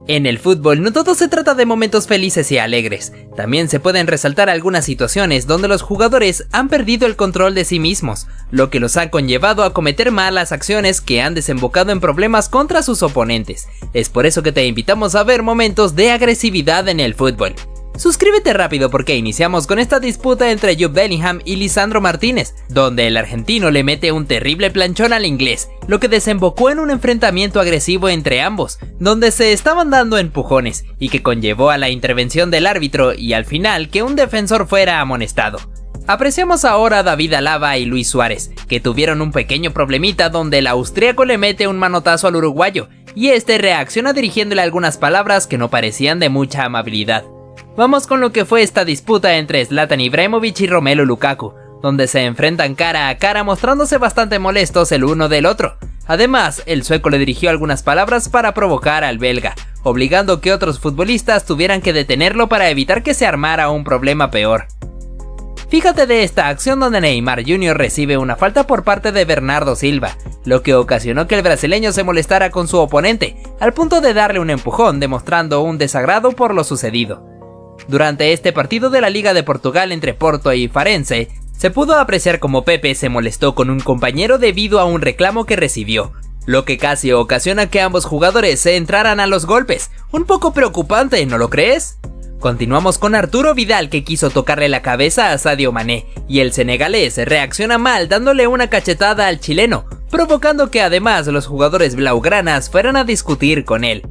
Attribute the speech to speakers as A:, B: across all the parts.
A: En el fútbol no todo se trata de momentos felices y alegres, también se pueden resaltar algunas situaciones donde los jugadores han perdido el control de sí mismos, lo que los ha conllevado a cometer malas acciones que han desembocado en problemas contra sus oponentes. Es por eso que te invitamos a ver momentos de agresividad en el fútbol. Suscríbete rápido porque iniciamos con esta disputa entre Jude Bellingham y Lisandro Martínez, donde el argentino le mete un terrible planchón al inglés, lo que desembocó en un enfrentamiento agresivo entre ambos, donde se estaban dando empujones, y que conllevó a la intervención del árbitro y al final que un defensor fuera amonestado. Apreciamos ahora a David Alaba y Luis Suárez, que tuvieron un pequeño problemita donde el austríaco le mete un manotazo al uruguayo, y este reacciona dirigiéndole algunas palabras que no parecían de mucha amabilidad. Vamos con lo que fue esta disputa entre Zlatan Ibrahimovic y Romelu Lukaku, donde se enfrentan cara a cara mostrándose bastante molestos el uno del otro. Además, el sueco le dirigió algunas palabras para provocar al belga, obligando que otros futbolistas tuvieran que detenerlo para evitar que se armara un problema peor. Fíjate de esta acción donde Neymar Jr. recibe una falta por parte de Bernardo Silva, lo que ocasionó que el brasileño se molestara con su oponente, al punto de darle un empujón demostrando un desagrado por lo sucedido. Durante este partido de la Liga de Portugal entre Porto y Farense, se pudo apreciar como Pepe se molestó con un compañero debido a un reclamo que recibió, lo que casi ocasiona que ambos jugadores se entraran a los golpes. Un poco preocupante, ¿no lo crees? Continuamos con Arturo Vidal, que quiso tocarle la cabeza a Sadio Mané, y el senegalés reacciona mal dándole una cachetada al chileno, provocando que además los jugadores blaugranas fueran a discutir con él.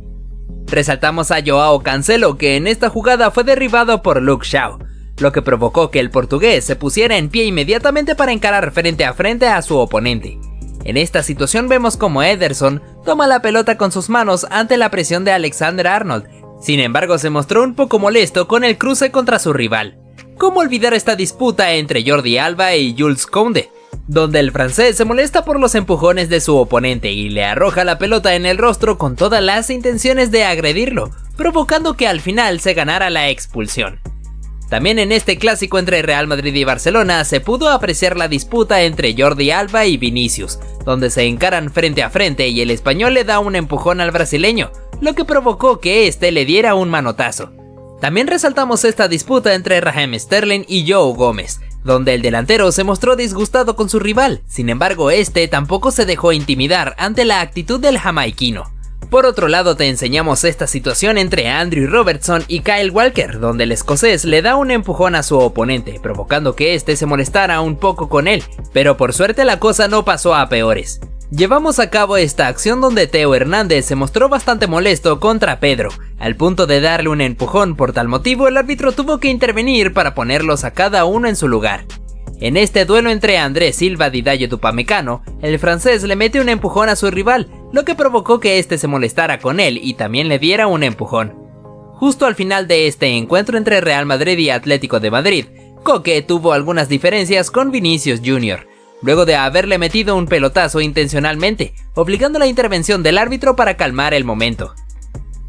A: Resaltamos a Joao Cancelo, que en esta jugada fue derribado por Luke Shaw, lo que provocó que el portugués se pusiera en pie inmediatamente para encarar frente a su oponente. En esta situación vemos como Ederson toma la pelota con sus manos ante la presión de Alexander-Arnold, sin embargo se mostró un poco molesto con el cruce contra su rival. ¿Cómo olvidar esta disputa entre Jordi Alba y Jules Koundé? Donde el francés se molesta por los empujones de su oponente y le arroja la pelota en el rostro con todas las intenciones de agredirlo, provocando que al final se ganara la expulsión. También en este clásico entre Real Madrid y Barcelona se pudo apreciar la disputa entre Jordi Alba y Vinicius, donde se encaran frente a frente y el español le da un empujón al brasileño, lo que provocó que este le diera un manotazo. También resaltamos esta disputa entre Raheem Sterling y Joe Gómez, donde el delantero se mostró disgustado con su rival, sin embargo este tampoco se dejó intimidar ante la actitud del jamaiquino. Por otro lado te enseñamos esta situación entre Andrew Robertson y Kyle Walker, donde el escocés le da un empujón a su oponente, provocando que este se molestara un poco con él, pero por suerte la cosa no pasó a peores. Llevamos a cabo esta acción donde Theo Hernández se mostró bastante molesto contra Pedro, al punto de darle un empujón. Por tal motivo el árbitro tuvo que intervenir para ponerlos a cada uno en su lugar. En este duelo entre Andrés Silva y Dayo Upamecano, el francés le mete un empujón a su rival, lo que provocó que este se molestara con él y también le diera un empujón. Justo al final de este encuentro entre Real Madrid y Atlético de Madrid, Koke tuvo algunas diferencias con Vinicius Jr., luego de haberle metido un pelotazo intencionalmente, obligando la intervención del árbitro para calmar el momento.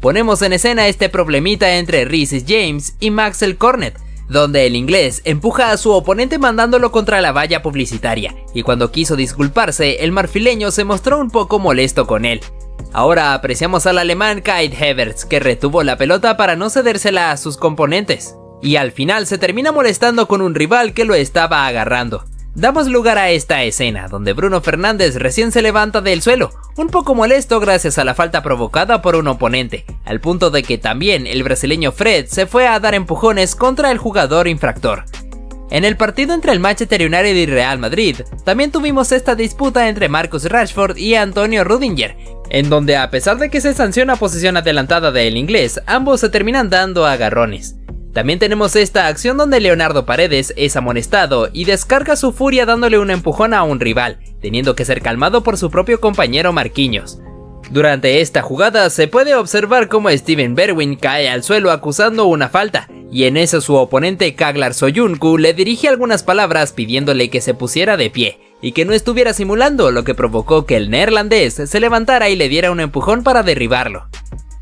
A: Ponemos en escena este problemita entre Reece James y Maxwell Cornet, donde el inglés empuja a su oponente mandándolo contra la valla publicitaria, y cuando quiso disculparse, el marfileño se mostró un poco molesto con él. Ahora apreciamos al alemán Kai Havertz, que retuvo la pelota para no cedérsela a sus componentes, y al final se termina molestando con un rival que lo estaba agarrando. Damos lugar a esta escena, donde Bruno Fernández recién se levanta del suelo, un poco molesto gracias a la falta provocada por un oponente, al punto de que también el brasileño Fred se fue a dar empujones contra el jugador infractor. En el partido entre el Manchester United y Real Madrid, también tuvimos esta disputa entre Marcus Rashford y Antonio Rudiger, en donde a pesar de que se sanciona posición adelantada del inglés, ambos se terminan dando agarrones. También tenemos esta acción donde Leonardo Paredes es amonestado y descarga su furia dándole un empujón a un rival, teniendo que ser calmado por su propio compañero Marquinhos. Durante esta jugada se puede observar cómo Steven Bergwijn cae al suelo acusando una falta, y en eso su oponente Caglar Soyuncu le dirige algunas palabras pidiéndole que se pusiera de pie y que no estuviera simulando, lo que provocó que el neerlandés se levantara y le diera un empujón para derribarlo.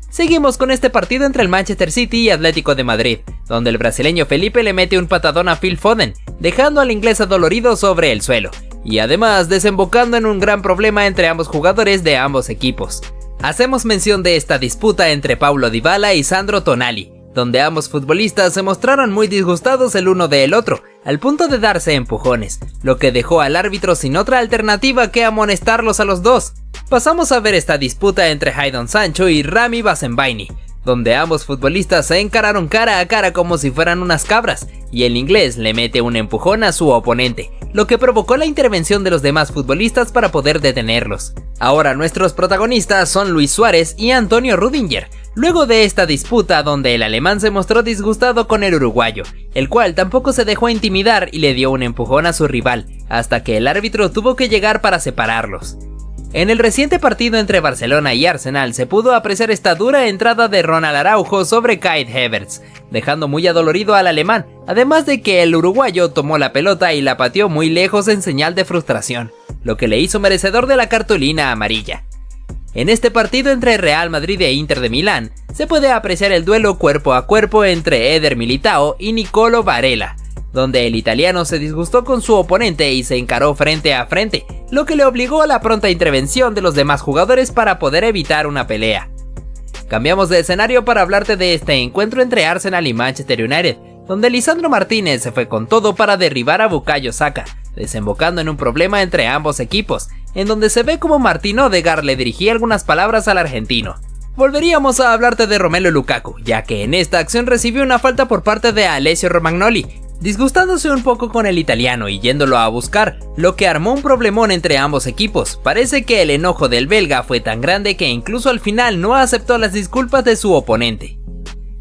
A: Seguimos con este partido entre el Manchester City y Atlético de Madrid, donde el brasileño Felipe le mete un patadón a Phil Foden, dejando al inglés adolorido sobre el suelo, y además desembocando en un gran problema entre ambos jugadores de ambos equipos. Hacemos mención de esta disputa entre Paulo Dybala y Sandro Tonali, donde ambos futbolistas se mostraron muy disgustados el uno del otro, al punto de darse empujones, lo que dejó al árbitro sin otra alternativa que amonestarlos a los dos. Pasamos a ver esta disputa entre Jadon Sancho y Rami Bensebaini, donde ambos futbolistas se encararon cara a cara como si fueran unas cabras, y el inglés le mete un empujón a su oponente, lo que provocó la intervención de los demás futbolistas para poder detenerlos. Ahora nuestros protagonistas son Luis Suárez y Antonio Rüdiger, luego de esta disputa donde el alemán se mostró disgustado con el uruguayo, el cual tampoco se dejó intimidar y le dio un empujón a su rival, hasta que el árbitro tuvo que llegar para separarlos. En el reciente partido entre Barcelona y Arsenal se pudo apreciar esta dura entrada de Ronald Araujo sobre Kai Havertz, dejando muy adolorido al alemán, además de que el uruguayo tomó la pelota y la pateó muy lejos en señal de frustración, lo que le hizo merecedor de la cartulina amarilla. En este partido entre Real Madrid e Inter de Milán, se puede apreciar el duelo cuerpo a cuerpo entre Eder Militao y Nicolo Varela, donde el italiano se disgustó con su oponente y se encaró frente a frente, lo que le obligó a la pronta intervención de los demás jugadores para poder evitar una pelea. Cambiamos de escenario para hablarte de este encuentro entre Arsenal y Manchester United, donde Lisandro Martínez se fue con todo para derribar a Bukayo Saka, desembocando en un problema entre ambos equipos, en donde se ve como Martín Odegaard le dirigía algunas palabras al argentino. Volveríamos a hablarte de Romelu Lukaku, ya que en esta acción recibió una falta por parte de Alessio Romagnoli, disgustándose un poco con el italiano y yéndolo a buscar, lo que armó un problemón entre ambos equipos. Parece que el enojo del belga fue tan grande que incluso al final no aceptó las disculpas de su oponente.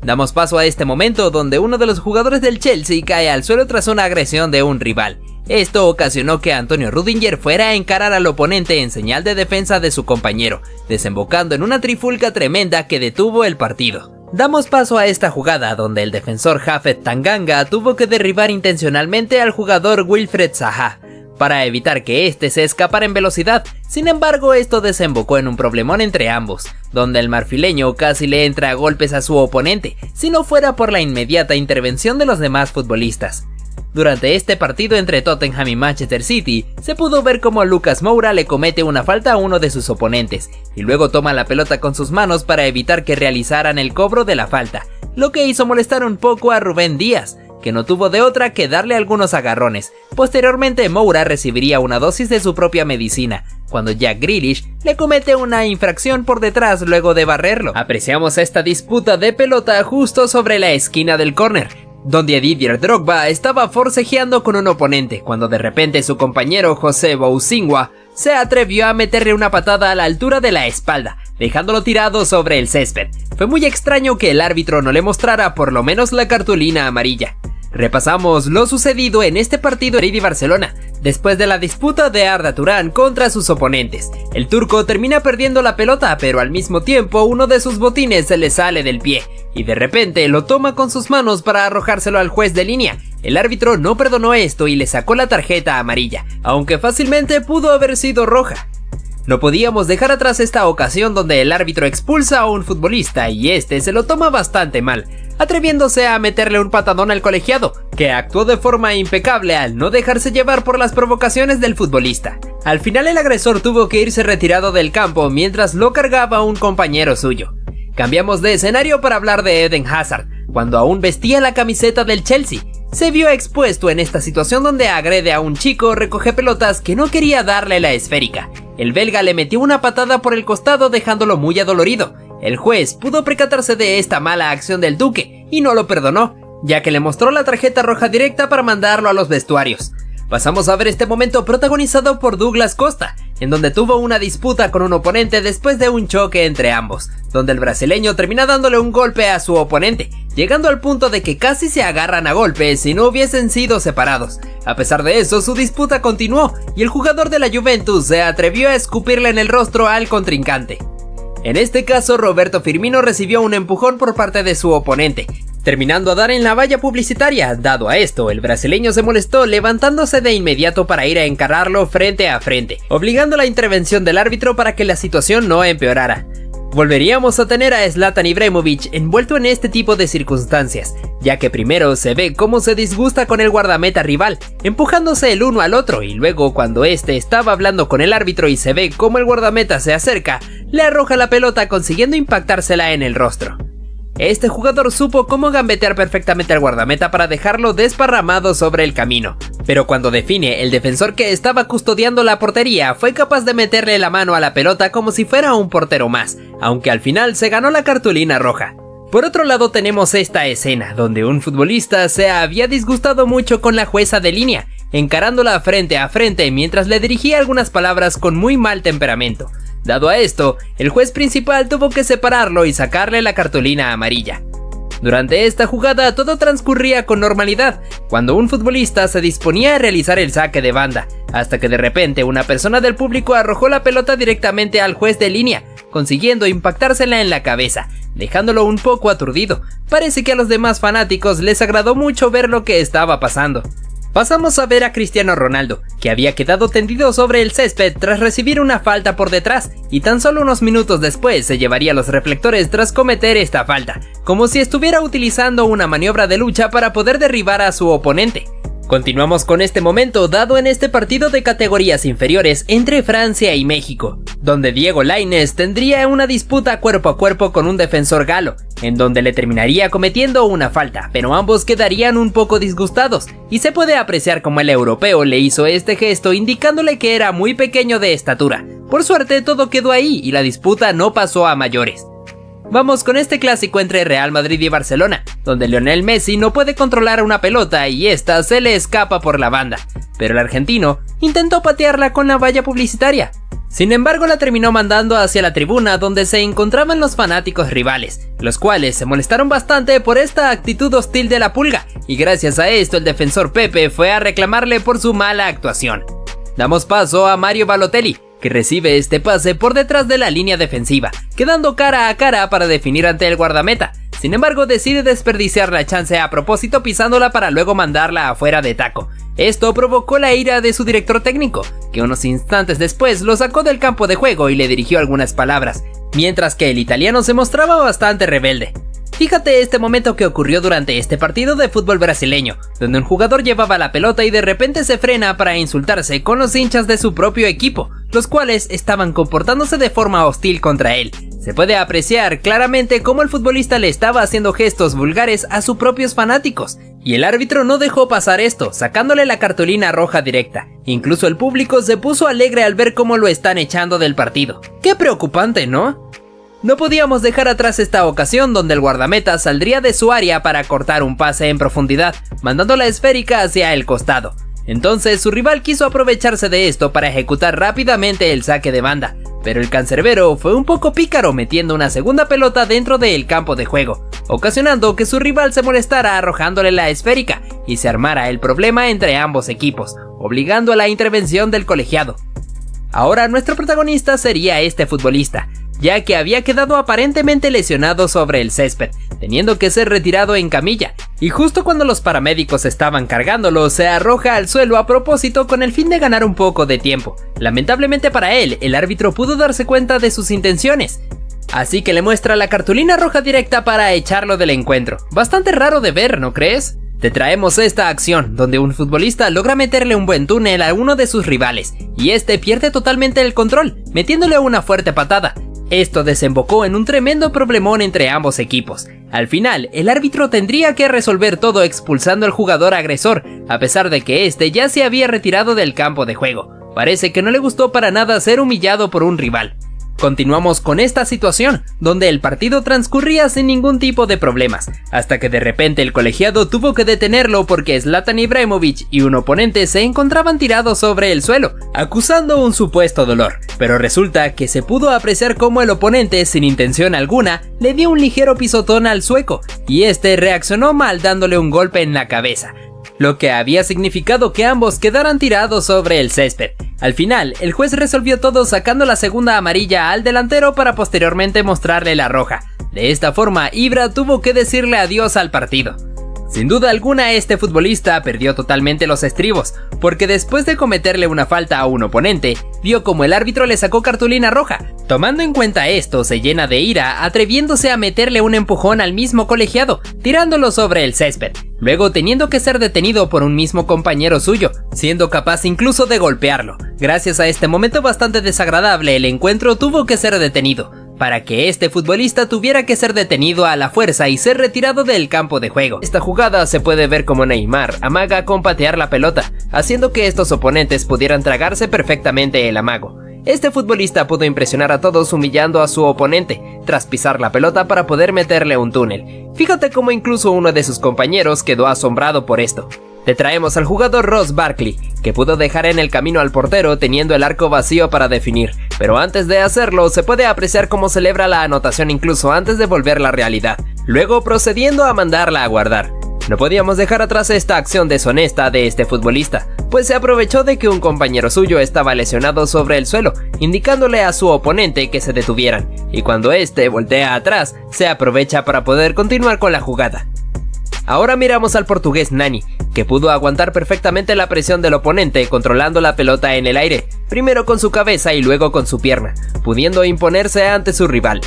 A: Damos paso a este momento donde uno de los jugadores del Chelsea cae al suelo tras una agresión de un rival. Esto ocasionó que Antonio Rüdiger fuera a encarar al oponente en señal de defensa de su compañero, desembocando en una trifulca tremenda que detuvo el partido. Damos paso a esta jugada donde el defensor Japhet Tanganga tuvo que derribar intencionalmente al jugador Wilfried Zaha para evitar que éste se escapara en velocidad. Sin embargo, esto desembocó en un problemón entre ambos, donde el marfileño casi le entra a golpes a su oponente, si no fuera por la inmediata intervención de los demás futbolistas. Durante este partido entre Tottenham y Manchester City, se pudo ver cómo Lucas Moura le comete una falta a uno de sus oponentes, y luego toma la pelota con sus manos para evitar que realizaran el cobro de la falta, lo que hizo molestar un poco a Rubén Díaz, que no tuvo de otra que darle algunos agarrones. Posteriormente Moura recibiría una dosis de su propia medicina, cuando Jack Grealish le comete una infracción por detrás luego de barrerlo. Apreciamos esta disputa de pelota justo sobre la esquina del córner, donde Didier Drogba estaba forcejeando con un oponente, cuando de repente su compañero José Bousingua se atrevió a meterle una patada a la altura de la espalda, dejándolo tirado sobre el césped. Fue muy extraño que el árbitro no le mostrara por lo menos la cartulina amarilla. Repasamos lo sucedido en este partido Madrid y Barcelona, después de la disputa de Arda Turan contra sus oponentes. El turco termina perdiendo la pelota, pero al mismo tiempo uno de sus botines se le sale del pie, y de repente lo toma con sus manos para arrojárselo al juez de línea. El árbitro no perdonó esto y le sacó la tarjeta amarilla, aunque fácilmente pudo haber sido roja. No podíamos dejar atrás esta ocasión donde el árbitro expulsa a un futbolista y este se lo toma bastante mal, atreviéndose a meterle un patadón al colegiado, que actuó de forma impecable al no dejarse llevar por las provocaciones del futbolista. Al final el agresor tuvo que irse retirado del campo mientras lo cargaba un compañero suyo. Cambiamos de escenario para hablar de Eden Hazard, cuando aún vestía la camiseta del Chelsea. Se vio expuesto en esta situación donde agrede a un chico recoge pelotas que no quería darle la esférica. El belga le metió una patada por el costado dejándolo muy adolorido. El juez pudo percatarse de esta mala acción del duque y no lo perdonó, ya que le mostró la tarjeta roja directa para mandarlo a los vestuarios. Pasamos a ver este momento protagonizado por Douglas Costa, en donde tuvo una disputa con un oponente después de un choque entre ambos, donde el brasileño termina dándole un golpe a su oponente, llegando al punto de que casi se agarran a golpes si no hubiesen sido separados. A pesar de eso, su disputa continuó y el jugador de la Juventus se atrevió a escupirle en el rostro al contrincante. En este caso, Roberto Firmino recibió un empujón por parte de su oponente, terminando a dar en la valla publicitaria. Dado a esto, el brasileño se molestó, levantándose de inmediato para ir a encararlo frente a frente, obligando la intervención del árbitro para que la situación no empeorara. Volveríamos a tener a Zlatan Ibrahimovic envuelto en este tipo de circunstancias, ya que primero se ve cómo se disgusta con el guardameta rival, empujándose el uno al otro, y luego cuando este estaba hablando con el árbitro y se ve cómo el guardameta se acerca, le arroja la pelota consiguiendo impactársela en el rostro. Este jugador supo cómo gambetear perfectamente al guardameta para dejarlo desparramado sobre el camino, pero cuando define, el defensor que estaba custodiando la portería fue capaz de meterle la mano a la pelota como si fuera un portero más, aunque al final se ganó la cartulina roja. Por otro lado tenemos esta escena, donde un futbolista se había disgustado mucho con la jueza de línea, encarándola frente a frente mientras le dirigía algunas palabras con muy mal temperamento. Dado a esto, el juez principal tuvo que separarlo y sacarle la cartulina amarilla. Durante esta jugada todo transcurría con normalidad, cuando un futbolista se disponía a realizar el saque de banda, hasta que de repente una persona del público arrojó la pelota directamente al juez de línea, consiguiendo impactársela en la cabeza, dejándolo un poco aturdido. Parece que a los demás fanáticos les agradó mucho ver lo que estaba pasando. Pasamos a ver a Cristiano Ronaldo, que había quedado tendido sobre el césped tras recibir una falta por detrás, y tan solo unos minutos después se llevaría los reflectores tras cometer esta falta, como si estuviera utilizando una maniobra de lucha para poder derribar a su oponente. Continuamos con este momento dado en este partido de categorías inferiores entre Francia y México, donde Diego Lainez tendría una disputa cuerpo a cuerpo con un defensor galo, en donde le terminaría cometiendo una falta, pero ambos quedarían un poco disgustados, y se puede apreciar como el europeo le hizo este gesto indicándole que era muy pequeño de estatura. Por suerte todo quedó ahí y la disputa no pasó a mayores. Vamos con este clásico entre Real Madrid y Barcelona, donde Lionel Messi no puede controlar una pelota y esta se le escapa por la banda, pero el argentino intentó patearla con la valla publicitaria. Sin embargo, la terminó mandando hacia la tribuna donde se encontraban los fanáticos rivales, los cuales se molestaron bastante por esta actitud hostil de la Pulga, y gracias a esto el defensor Pepe fue a reclamarle por su mala actuación. Damos paso a Mario Balotelli, que recibe este pase por detrás de la línea defensiva, quedando cara a cara para definir ante el guardameta. Sin embargo, decide desperdiciar la chance a propósito pisándola para luego mandarla afuera de taco. Esto provocó la ira de su director técnico, que unos instantes después lo sacó del campo de juego y le dirigió algunas palabras, mientras que el italiano se mostraba bastante rebelde. Fíjate este momento que ocurrió durante este partido de fútbol brasileño, donde un jugador llevaba la pelota y de repente se frena para insultarse con los hinchas de su propio equipo, los cuales estaban comportándose de forma hostil contra él. Se puede apreciar claramente cómo el futbolista le estaba haciendo gestos vulgares a sus propios fanáticos, y el árbitro no dejó pasar esto, sacándole la cartulina roja directa. Incluso el público se puso alegre al ver cómo lo están echando del partido. ¡Qué preocupante!, ¿no? No podíamos dejar atrás esta ocasión donde el guardameta saldría de su área para cortar un pase en profundidad, mandando la esférica hacia el costado. Entonces su rival quiso aprovecharse de esto para ejecutar rápidamente el saque de banda, pero el cancerbero fue un poco pícaro metiendo una segunda pelota dentro del campo de juego, ocasionando que su rival se molestara arrojándole la esférica y se armara el problema entre ambos equipos, obligando a la intervención del colegiado. Ahora nuestro protagonista sería este futbolista, ya que había quedado aparentemente lesionado sobre el césped, teniendo que ser retirado en camilla, y justo cuando los paramédicos estaban cargándolo, se arroja al suelo a propósito con el fin de ganar un poco de tiempo. Lamentablemente para él, el árbitro pudo darse cuenta de sus intenciones, así que le muestra la cartulina roja directa para echarlo del encuentro. Bastante raro de ver, ¿no crees? Te traemos esta acción, donde un futbolista logra meterle un buen túnel a uno de sus rivales, y este pierde totalmente el control, metiéndole una fuerte patada. Esto desembocó en un tremendo problemón entre ambos equipos. Al final, el árbitro tendría que resolver todo expulsando al jugador agresor, a pesar de que este ya se había retirado del campo de juego. Parece que no le gustó para nada ser humillado por un rival. Continuamos con esta situación, donde el partido transcurría sin ningún tipo de problemas, hasta que de repente el colegiado tuvo que detenerlo porque Zlatan Ibrahimovic y un oponente se encontraban tirados sobre el suelo, acusando un supuesto dolor, pero resulta que se pudo apreciar cómo el oponente, sin intención alguna, le dio un ligero pisotón al sueco, y este reaccionó mal dándole un golpe en la cabeza, lo que había significado que ambos quedaran tirados sobre el césped. Al final, el juez resolvió todo sacando la segunda amarilla al delantero para posteriormente mostrarle la roja. De esta forma, Ibra tuvo que decirle adiós al partido. Sin duda alguna, este futbolista perdió totalmente los estribos, porque después de cometerle una falta a un oponente, vio como el árbitro le sacó cartulina roja. Tomando en cuenta esto, se llena de ira, atreviéndose a meterle un empujón al mismo colegiado, tirándolo sobre el césped, luego teniendo que ser detenido por un mismo compañero suyo, siendo capaz incluso de golpearlo. Gracias a este momento bastante desagradable, el encuentro tuvo que ser detenido, para que este futbolista tuviera que ser detenido a la fuerza y ser retirado del campo de juego. Esta jugada se puede ver como Neymar amaga con patear la pelota, haciendo que estos oponentes pudieran tragarse perfectamente el amago. Este futbolista pudo impresionar a todos humillando a su oponente, tras pisar la pelota para poder meterle un túnel. Fíjate cómo incluso uno de sus compañeros quedó asombrado por esto. Te traemos al jugador Ross Barkley, que pudo dejar en el camino al portero teniendo el arco vacío para definir, pero antes de hacerlo se puede apreciar cómo celebra la anotación incluso antes de volverla realidad, luego procediendo a mandarla a guardar. No podíamos dejar atrás esta acción deshonesta de este futbolista, pues se aprovechó de que un compañero suyo estaba lesionado sobre el suelo, indicándole a su oponente que se detuvieran, y cuando este voltea atrás, se aprovecha para poder continuar con la jugada. Ahora miramos al portugués Nani, que pudo aguantar perfectamente la presión del oponente controlando la pelota en el aire, primero con su cabeza y luego con su pierna, pudiendo imponerse ante su rival.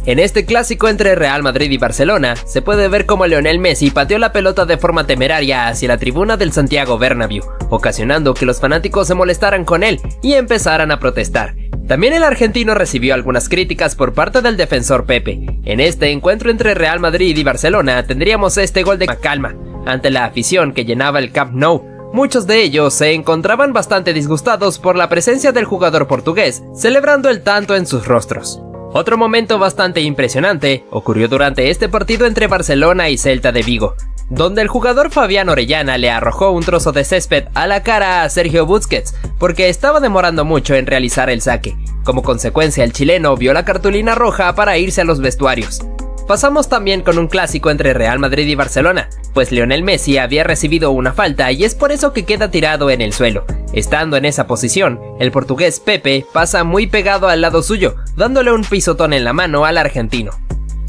A: En este clásico entre Real Madrid y Barcelona, se puede ver cómo Lionel Messi pateó la pelota de forma temeraria hacia la tribuna del Santiago Bernabéu, ocasionando que los fanáticos se molestaran con él y empezaran a protestar. También el argentino recibió algunas críticas por parte del defensor Pepe. En este encuentro entre Real Madrid y Barcelona tendríamos este gol de calma, ante la afición que llenaba el Camp Nou. Muchos de ellos se encontraban bastante disgustados por la presencia del jugador portugués, celebrando el tanto en sus rostros. Otro momento bastante impresionante ocurrió durante este partido entre Barcelona y Celta de Vigo, donde el jugador Fabián Orellana le arrojó un trozo de césped a la cara a Sergio Busquets porque estaba demorando mucho en realizar el saque. Como consecuencia, el chileno vio la cartulina roja para irse a los vestuarios. Pasamos también con un clásico entre Real Madrid y Barcelona, pues Lionel Messi había recibido una falta y es por eso que queda tirado en el suelo. Estando en esa posición, el portugués Pepe pasa muy pegado al lado suyo, dándole un pisotón en la mano al argentino.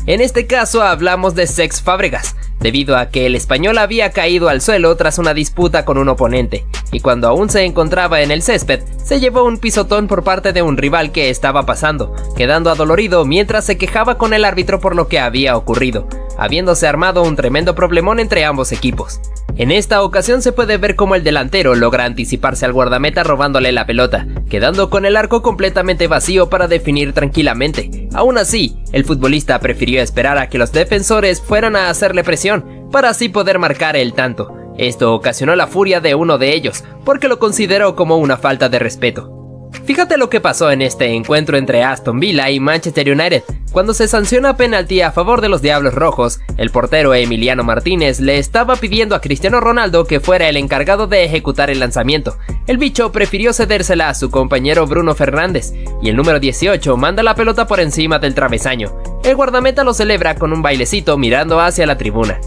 A: En este caso hablamos de Cesc Fábregas, debido a que el español había caído al suelo tras una disputa con un oponente, y cuando aún se encontraba en el césped, se llevó un pisotón por parte de un rival que estaba pasando, quedando adolorido mientras se quejaba con el árbitro por lo que había ocurrido, habiéndose armado un tremendo problemón entre ambos equipos. En esta ocasión se puede ver cómo el delantero logra anticiparse al guardameta robándole la pelota, quedando con el arco completamente vacío para definir tranquilamente. Aún así, el futbolista prefirió esperar a que los defensores fueran a hacerle presión, para así poder marcar el tanto. Esto ocasionó la furia de uno de ellos, porque lo consideró como una falta de respeto. Fíjate lo que pasó en este encuentro entre Aston Villa y Manchester United. Cuando se sanciona penalti a favor de los Diablos Rojos, el portero Emiliano Martínez le estaba pidiendo a Cristiano Ronaldo que fuera el encargado de ejecutar el lanzamiento. El bicho prefirió cedérsela a su compañero Bruno Fernández, y el número 18 manda la pelota por encima del travesaño. El guardameta lo celebra con un bailecito mirando hacia la tribuna.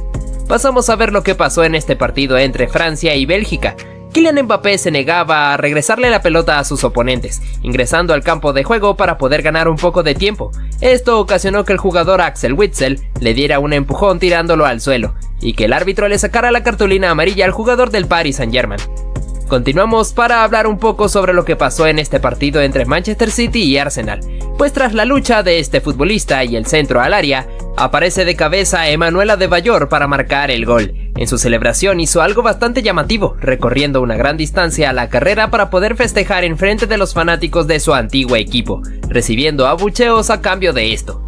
A: Pasamos a ver lo que pasó en este partido entre Francia y Bélgica. Kylian Mbappé se negaba a regresarle la pelota a sus oponentes, ingresando al campo de juego para poder ganar un poco de tiempo. Esto ocasionó que el jugador Axel Witsel le diera un empujón tirándolo al suelo, y que el árbitro le sacara la cartulina amarilla al jugador del Paris Saint-Germain. Continuamos para hablar un poco sobre lo que pasó en este partido entre Manchester City y Arsenal, pues tras la lucha de este futbolista y el centro al área, aparece de cabeza Emmanuel Adebayor para marcar el gol. En su celebración hizo algo bastante llamativo, recorriendo una gran distancia a la carrera para poder festejar en frente de los fanáticos de su antiguo equipo, recibiendo abucheos a cambio de esto.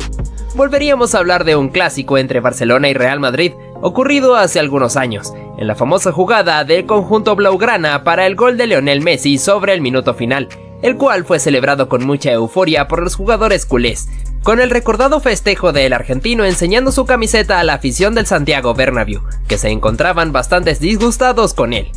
A: Volveríamos a hablar de un clásico entre Barcelona y Real Madrid, ocurrido hace algunos años, en la famosa jugada del conjunto blaugrana para el gol de Lionel Messi sobre el minuto final, el cual fue celebrado con mucha euforia por los jugadores culés, con el recordado festejo del argentino enseñando su camiseta a la afición del Santiago Bernabéu, que se encontraban bastante disgustados con él.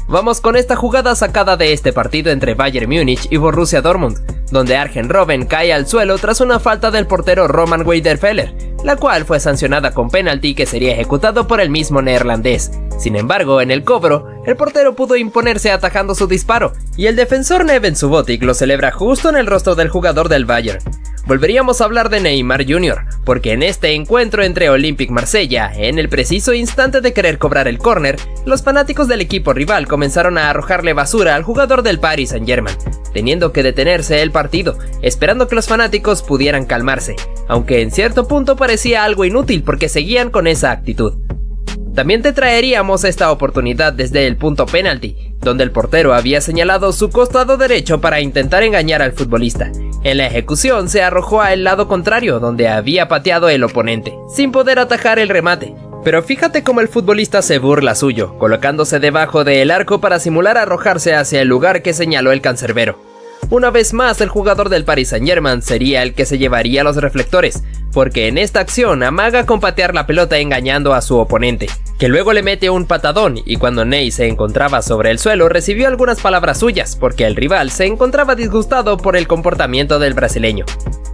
A: Vamos con esta jugada sacada de este partido entre Bayern Múnich y Borussia Dortmund, donde Arjen Robben cae al suelo tras una falta del portero Roman Weidenfeller, la cual fue sancionada con penalti que sería ejecutado por el mismo neerlandés. Sin embargo, en el cobro, el portero pudo imponerse atajando su disparo, y el defensor Neven Subotic lo celebra justo en el rostro del jugador del Bayern. volveríamos a hablar de Neymar Jr., porque en este encuentro entre Olympique Marsella, en el preciso instante de querer cobrar el córner, los fanáticos del equipo rival comenzaron a arrojarle basura al jugador del Paris Saint-Germain, teniendo que detenerse el partido, esperando que los fanáticos pudieran calmarse, aunque en cierto punto parecía algo inútil porque seguían con esa actitud. También te traeríamos esta oportunidad desde el punto penalti, donde el portero había señalado su costado derecho para intentar engañar al futbolista. En la ejecución se arrojó al lado contrario, donde había pateado el oponente, sin poder atajar el remate. Pero fíjate cómo el futbolista se burla suyo, colocándose debajo del arco para simular arrojarse hacia el lugar que señaló el cancerbero. Una vez más, el jugador del Paris Saint-Germain sería el que se llevaría los reflectores, porque en esta acción amaga con patear la pelota engañando a su oponente, que luego le mete un patadón, y cuando Ney se encontraba sobre el suelo recibió algunas palabras suyas, porque el rival se encontraba disgustado por el comportamiento del brasileño.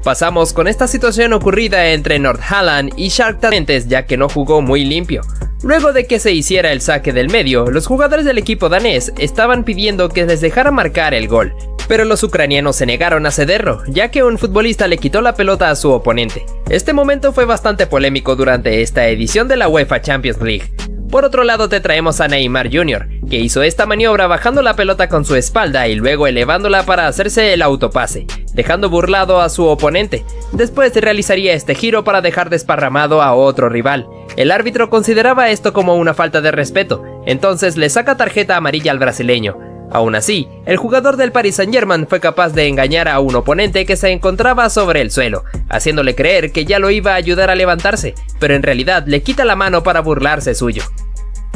A: Pasamos con esta situación ocurrida entre Nordsjælland y Shakhtar Donetsk, ya que no jugó muy limpio. Luego de que se hiciera el saque del medio, los jugadores del equipo danés estaban pidiendo que les dejara marcar el gol, pero los ucranianos se negaron a cederlo, ya que un futbolista le quitó la pelota a su oponente. Este momento fue bastante polémico durante esta edición de la UEFA Champions League. Por otro lado te traemos a Neymar Jr., que hizo esta maniobra bajando la pelota con su espalda y luego elevándola para hacerse el autopase, dejando burlado a su oponente. Después realizaría este giro para dejar desparramado a otro rival. El árbitro consideraba esto como una falta de respeto, entonces le saca tarjeta amarilla al brasileño. Aún así, el jugador del Paris Saint-Germain fue capaz de engañar a un oponente que se encontraba sobre el suelo, haciéndole creer que ya lo iba a ayudar a levantarse, pero en realidad le quita la mano para burlarse suyo.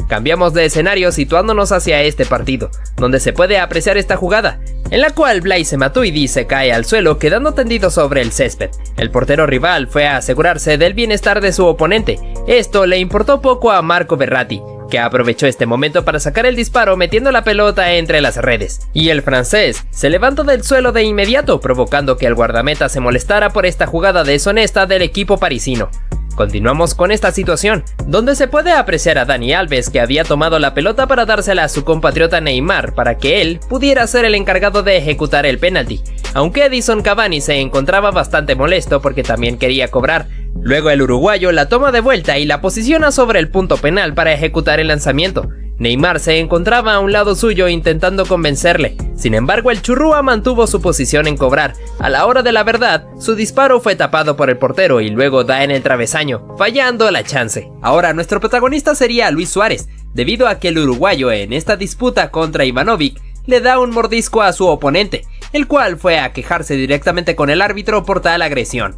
A: Cambiamos de escenario situándonos hacia este partido, donde se puede apreciar esta jugada, en la cual Blaise Matuidi se cae al suelo quedando tendido sobre el césped. El portero rival fue a asegurarse del bienestar de su oponente. Esto le importó poco a Marco Verratti, que aprovechó este momento para sacar el disparo metiendo la pelota entre las redes. Y el francés se levantó del suelo de inmediato, provocando que el guardameta se molestara por esta jugada deshonesta del equipo parisino. Continuamos con esta situación, donde se puede apreciar a Dani Alves, que había tomado la pelota para dársela a su compatriota Neymar para que él pudiera ser el encargado de ejecutar el penalti, aunque Edinson Cavani se encontraba bastante molesto porque también quería cobrar. Luego el uruguayo la toma de vuelta y la posiciona sobre el punto penal para ejecutar el lanzamiento. Neymar se encontraba a un lado suyo intentando convencerle, sin embargo el churrúa mantuvo su posición en cobrar. A la hora de la verdad, su disparo fue tapado por el portero y luego da en el travesaño, fallando la chance. Ahora nuestro protagonista sería Luis Suárez, debido a que el uruguayo en esta disputa contra Ivanovic le da un mordisco a su oponente, el cual fue a quejarse directamente con el árbitro por tal agresión.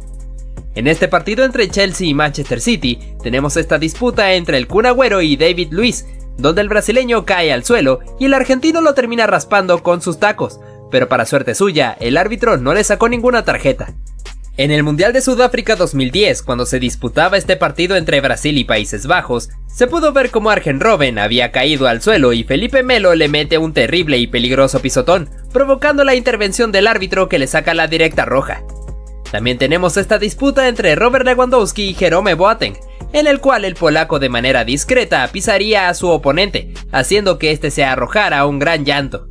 A: En este partido entre Chelsea y Manchester City, tenemos esta disputa entre el Kun Agüero y David Luiz, donde el brasileño cae al suelo y el argentino lo termina raspando con sus tacos, pero para suerte suya, el árbitro no le sacó ninguna tarjeta. En el Mundial de Sudáfrica 2010, cuando se disputaba este partido entre Brasil y Países Bajos, se pudo ver cómo Arjen Robben había caído al suelo y Felipe Melo le mete un terrible y peligroso pisotón, provocando la intervención del árbitro que le saca la directa roja. También tenemos esta disputa entre Robert Lewandowski y Jerome Boateng, en el cual el polaco de manera discreta pisaría a su oponente, haciendo que este se arrojara a un gran llanto.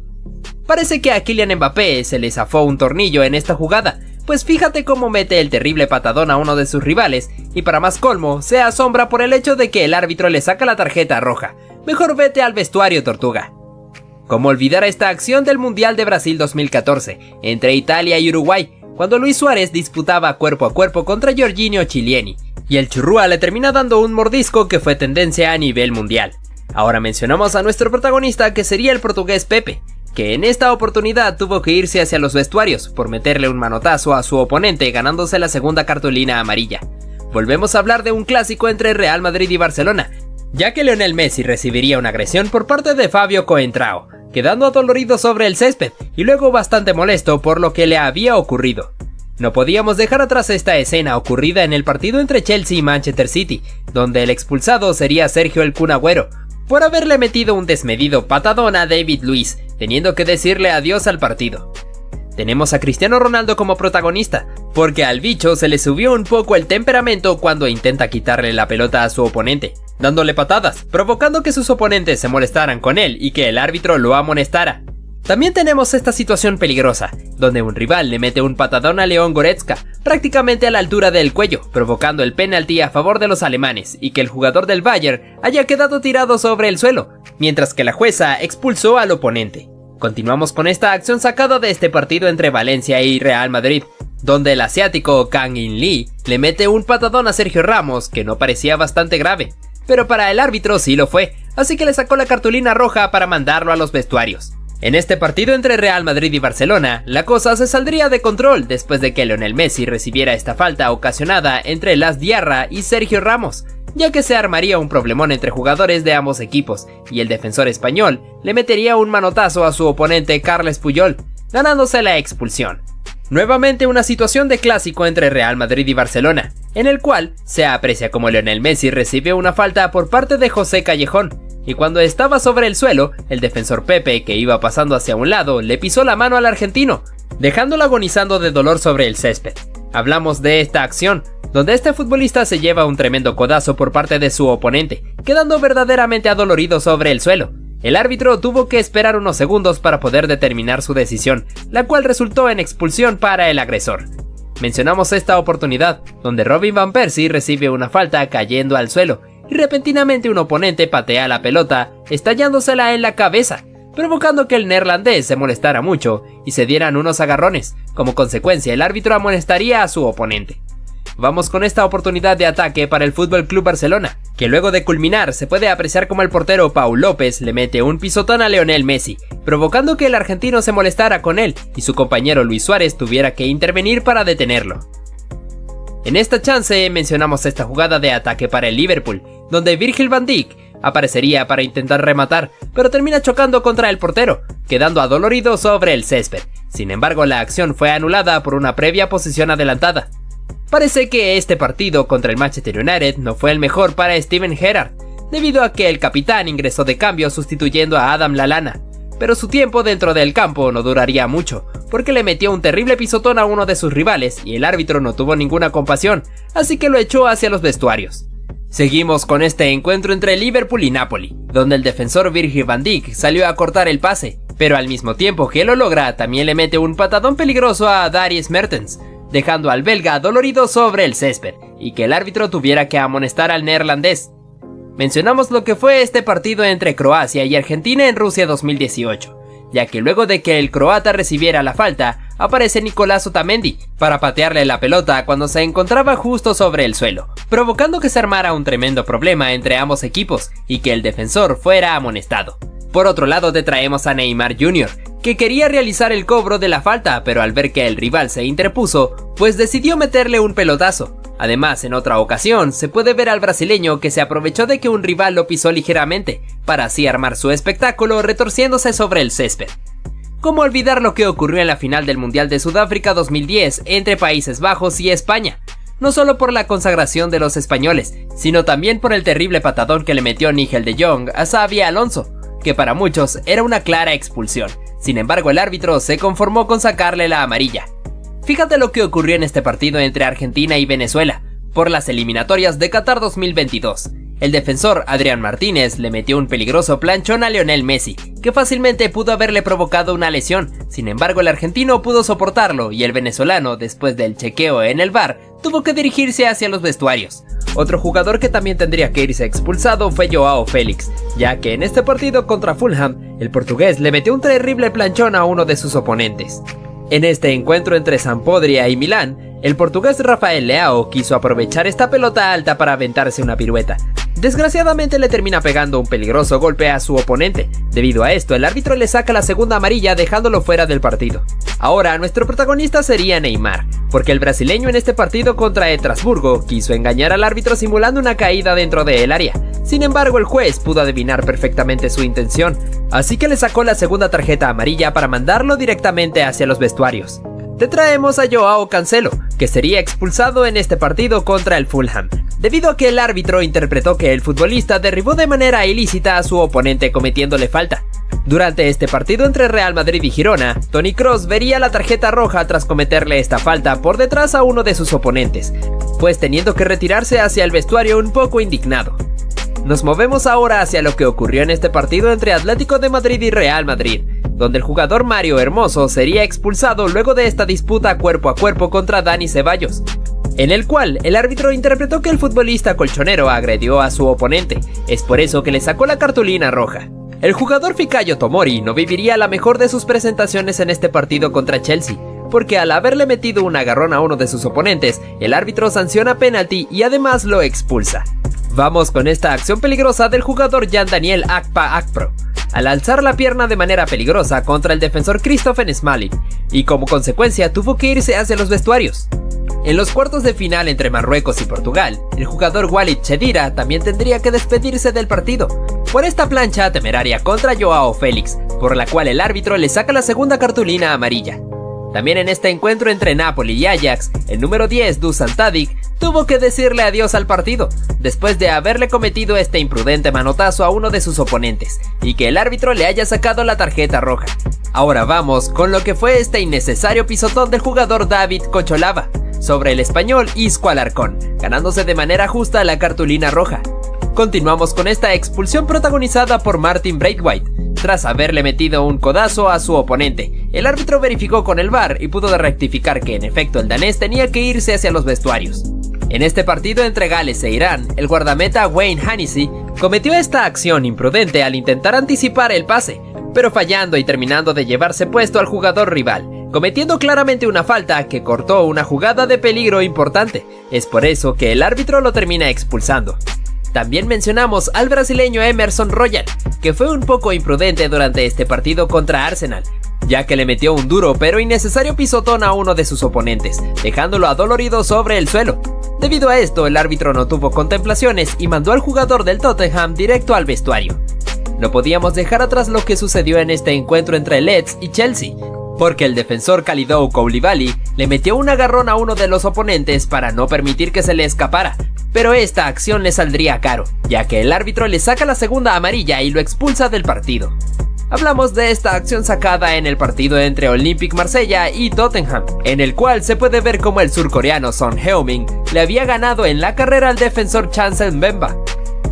A: Parece que a Kylian Mbappé se le zafó un tornillo en esta jugada, pues fíjate cómo mete el terrible patadón a uno de sus rivales, y para más colmo, se asombra por el hecho de que el árbitro le saca la tarjeta roja. Mejor vete al vestuario, tortuga. ¿Cómo olvidar esta acción del Mundial de Brasil 2014, entre Italia y Uruguay, cuando Luis Suárez disputaba cuerpo a cuerpo contra Jorginho Chiellini, y el churrúa le termina dando un mordisco que fue tendencia a nivel mundial? Ahora mencionamos a nuestro protagonista, que sería el portugués Pepe, que en esta oportunidad tuvo que irse hacia los vestuarios por meterle un manotazo a su oponente, ganándose la segunda cartulina amarilla. Volvemos a hablar de un clásico entre Real Madrid y Barcelona, ya que Lionel Messi recibiría una agresión por parte de Fabio Coentrao, quedando adolorido sobre el césped y luego bastante molesto por lo que le había ocurrido. No podíamos dejar atrás esta escena ocurrida en el partido entre Chelsea y Manchester City, donde el expulsado sería Sergio el Kun Agüero, por haberle metido un desmedido patadón a David Luiz, teniendo que decirle adiós al partido. Tenemos a Cristiano Ronaldo como protagonista, porque al bicho se le subió un poco el temperamento cuando intenta quitarle la pelota a su oponente, dándole patadas, provocando que sus oponentes se molestaran con él y que el árbitro lo amonestara. También tenemos esta situación peligrosa, donde un rival le mete un patadón a León Goretzka, prácticamente a la altura del cuello, provocando el penalti a favor de los alemanes y que el jugador del Bayern haya quedado tirado sobre el suelo, mientras que la jueza expulsó al oponente. Continuamos con esta acción sacada de este partido entre Valencia y Real Madrid, donde el asiático Kang In Lee le mete un patadón a Sergio Ramos que no parecía bastante grave, pero para el árbitro sí lo fue, así que le sacó la cartulina roja para mandarlo a los vestuarios. En este partido entre Real Madrid y Barcelona, la cosa se saldría de control después de que Lionel Messi recibiera esta falta ocasionada entre Las Diarra y Sergio Ramos, ya que se armaría un problemón entre jugadores de ambos equipos, y el defensor español le metería un manotazo a su oponente Carles Puyol, ganándose la expulsión. Nuevamente una situación de clásico entre Real Madrid y Barcelona, en el cual se aprecia como Lionel Messi recibe una falta por parte de José Callejón, y cuando estaba sobre el suelo, el defensor Pepe, que iba pasando hacia un lado, le pisó la mano al argentino, dejándolo agonizando de dolor sobre el césped. Hablamos de esta acción, donde este futbolista se lleva un tremendo codazo por parte de su oponente, quedando verdaderamente adolorido sobre el suelo. El árbitro tuvo que esperar unos segundos para poder determinar su decisión, la cual resultó en expulsión para el agresor. Mencionamos esta oportunidad, donde Robin van Persie recibe una falta cayendo al suelo, y repentinamente un oponente patea la pelota, estallándosela en la cabeza, provocando que el neerlandés se molestara mucho y se dieran unos agarrones. Como consecuencia, el árbitro amonestaría a su oponente. Vamos con esta oportunidad de ataque para el FC Barcelona, que luego de culminar se puede apreciar como el portero Pau López le mete un pisotón a Lionel Messi, provocando que el argentino se molestara con él y su compañero Luis Suárez tuviera que intervenir para detenerlo. En esta chance mencionamos esta jugada de ataque para el Liverpool, donde Virgil van Dijk aparecería para intentar rematar, pero termina chocando contra el portero, quedando adolorido sobre el césped. Sin embargo, la acción fue anulada por una previa posición adelantada. Parece que este partido contra el Manchester United no fue el mejor para Steven Gerrard, debido a que el capitán ingresó de cambio sustituyendo a Adam Lallana, pero su tiempo dentro del campo no duraría mucho, porque le metió un terrible pisotón a uno de sus rivales y el árbitro no tuvo ninguna compasión, así que lo echó hacia los vestuarios. Seguimos con este encuentro entre Liverpool y Napoli, donde el defensor Virgil van Dijk salió a cortar el pase, pero al mismo tiempo que lo logra también le mete un patadón peligroso a Dries Mertens, dejando al belga dolorido sobre el césped, y que el árbitro tuviera que amonestar al neerlandés. Mencionamos lo que fue este partido entre Croacia y Argentina en Rusia 2018, ya que luego de que el croata recibiera la falta, aparece Nicolás Otamendi para patearle la pelota cuando se encontraba justo sobre el suelo, provocando que se armara un tremendo problema entre ambos equipos y que el defensor fuera amonestado. Por otro lado te traemos a Neymar Jr., que quería realizar el cobro de la falta, pero al ver que el rival se interpuso, pues decidió meterle un pelotazo. Además, en otra ocasión, se puede ver al brasileño que se aprovechó de que un rival lo pisó ligeramente, para así armar su espectáculo retorciéndose sobre el césped. ¿Cómo olvidar lo que ocurrió en la final del Mundial de Sudáfrica 2010 entre Países Bajos y España? No solo por la consagración de los españoles, sino también por el terrible patadón que le metió Nigel de Jong a Xabi Alonso, que para muchos era una clara expulsión. Sin embargo, el árbitro se conformó con sacarle la amarilla. Fíjate lo que ocurrió en este partido entre Argentina y Venezuela, por las eliminatorias de Qatar 2022. El defensor Adrián Martínez le metió un peligroso planchón a Lionel Messi, que fácilmente pudo haberle provocado una lesión. Sin embargo, el argentino pudo soportarlo y el venezolano, después del chequeo en el VAR, tuvo que dirigirse hacia los vestuarios. Otro jugador que también tendría que irse expulsado fue Joao Félix, ya que en este partido contra Fulham, el portugués le metió un terrible planchón a uno de sus oponentes. En este encuentro entre Sampdoria y Milán, el portugués Rafael Leao quiso aprovechar esta pelota alta para aventarse una pirueta. Desgraciadamente le termina pegando un peligroso golpe a su oponente. Debido a esto, el árbitro le saca la segunda amarilla dejándolo fuera del partido. Ahora, nuestro protagonista sería Neymar, porque el brasileño en este partido contra Estrasburgo quiso engañar al árbitro simulando una caída dentro del área. Sin embargo, el juez pudo adivinar perfectamente su intención, así que le sacó la segunda tarjeta amarilla para mandarlo directamente hacia los vestuarios. Te traemos a Joao Cancelo, que sería expulsado en este partido contra el Fulham, debido a que el árbitro interpretó que el futbolista derribó de manera ilícita a su oponente cometiéndole falta. Durante este partido entre Real Madrid y Girona, Toni Kroos vería la tarjeta roja tras cometerle esta falta por detrás a uno de sus oponentes, pues teniendo que retirarse hacia el vestuario un poco indignado. Nos movemos ahora hacia lo que ocurrió en este partido entre Atlético de Madrid y Real Madrid, donde el jugador Mario Hermoso sería expulsado luego de esta disputa cuerpo a cuerpo contra Dani Ceballos, en el cual el árbitro interpretó que el futbolista colchonero agredió a su oponente, es por eso que le sacó la cartulina roja. El jugador Fikayo Tomori no viviría la mejor de sus presentaciones en este partido contra Chelsea, porque al haberle metido un agarrón a uno de sus oponentes, el árbitro sanciona penalti y además lo expulsa. Vamos con esta acción peligrosa del jugador Jan Daniel Akpa Akpro, al alzar la pierna de manera peligrosa contra el defensor Christopher Smalling, y como consecuencia tuvo que irse hacia los vestuarios. En los cuartos de final entre Marruecos y Portugal, el jugador Walid Chedira también tendría que despedirse del partido, por esta plancha temeraria contra Joao Félix, por la cual el árbitro le saca la segunda cartulina amarilla. También en este encuentro entre Napoli y Ajax, el número 10, Dusan Tadic, tuvo que decirle adiós al partido, después de haberle cometido este imprudente manotazo a uno de sus oponentes, y que el árbitro le haya sacado la tarjeta roja. Ahora vamos con lo que fue este innecesario pisotón del jugador David Cocholava sobre el español Isco Alarcón, ganándose de manera justa la cartulina roja. Continuamos con esta expulsión protagonizada por Martin Braithwaite. Tras haberle metido un codazo a su oponente, el árbitro verificó con el VAR y pudo rectificar que en efecto el danés tenía que irse hacia los vestuarios. En este partido entre Gales e Irán, el guardameta Wayne Hennessy cometió esta acción imprudente al intentar anticipar el pase, pero fallando y terminando de llevarse puesto al jugador rival, cometiendo claramente una falta que cortó una jugada de peligro importante. Es por eso que el árbitro lo termina expulsando. También mencionamos al brasileño Emerson Royal, que fue un poco imprudente durante este partido contra Arsenal, ya que le metió un duro pero innecesario pisotón a uno de sus oponentes, dejándolo adolorido sobre el suelo. Debido a esto, el árbitro no tuvo contemplaciones y mandó al jugador del Tottenham directo al vestuario. No podíamos dejar atrás lo que sucedió en este encuentro entre Leeds y Chelsea, porque el defensor Kalidou Koulibaly le metió un agarrón a uno de los oponentes para no permitir que se le escapara, pero esta acción le saldría caro, ya que el árbitro le saca la segunda amarilla y lo expulsa del partido. Hablamos de esta acción sacada en el partido entre Olympique Marsella y Tottenham, en el cual se puede ver como el surcoreano Son Heung-min le había ganado en la carrera al defensor Chancel Mbemba.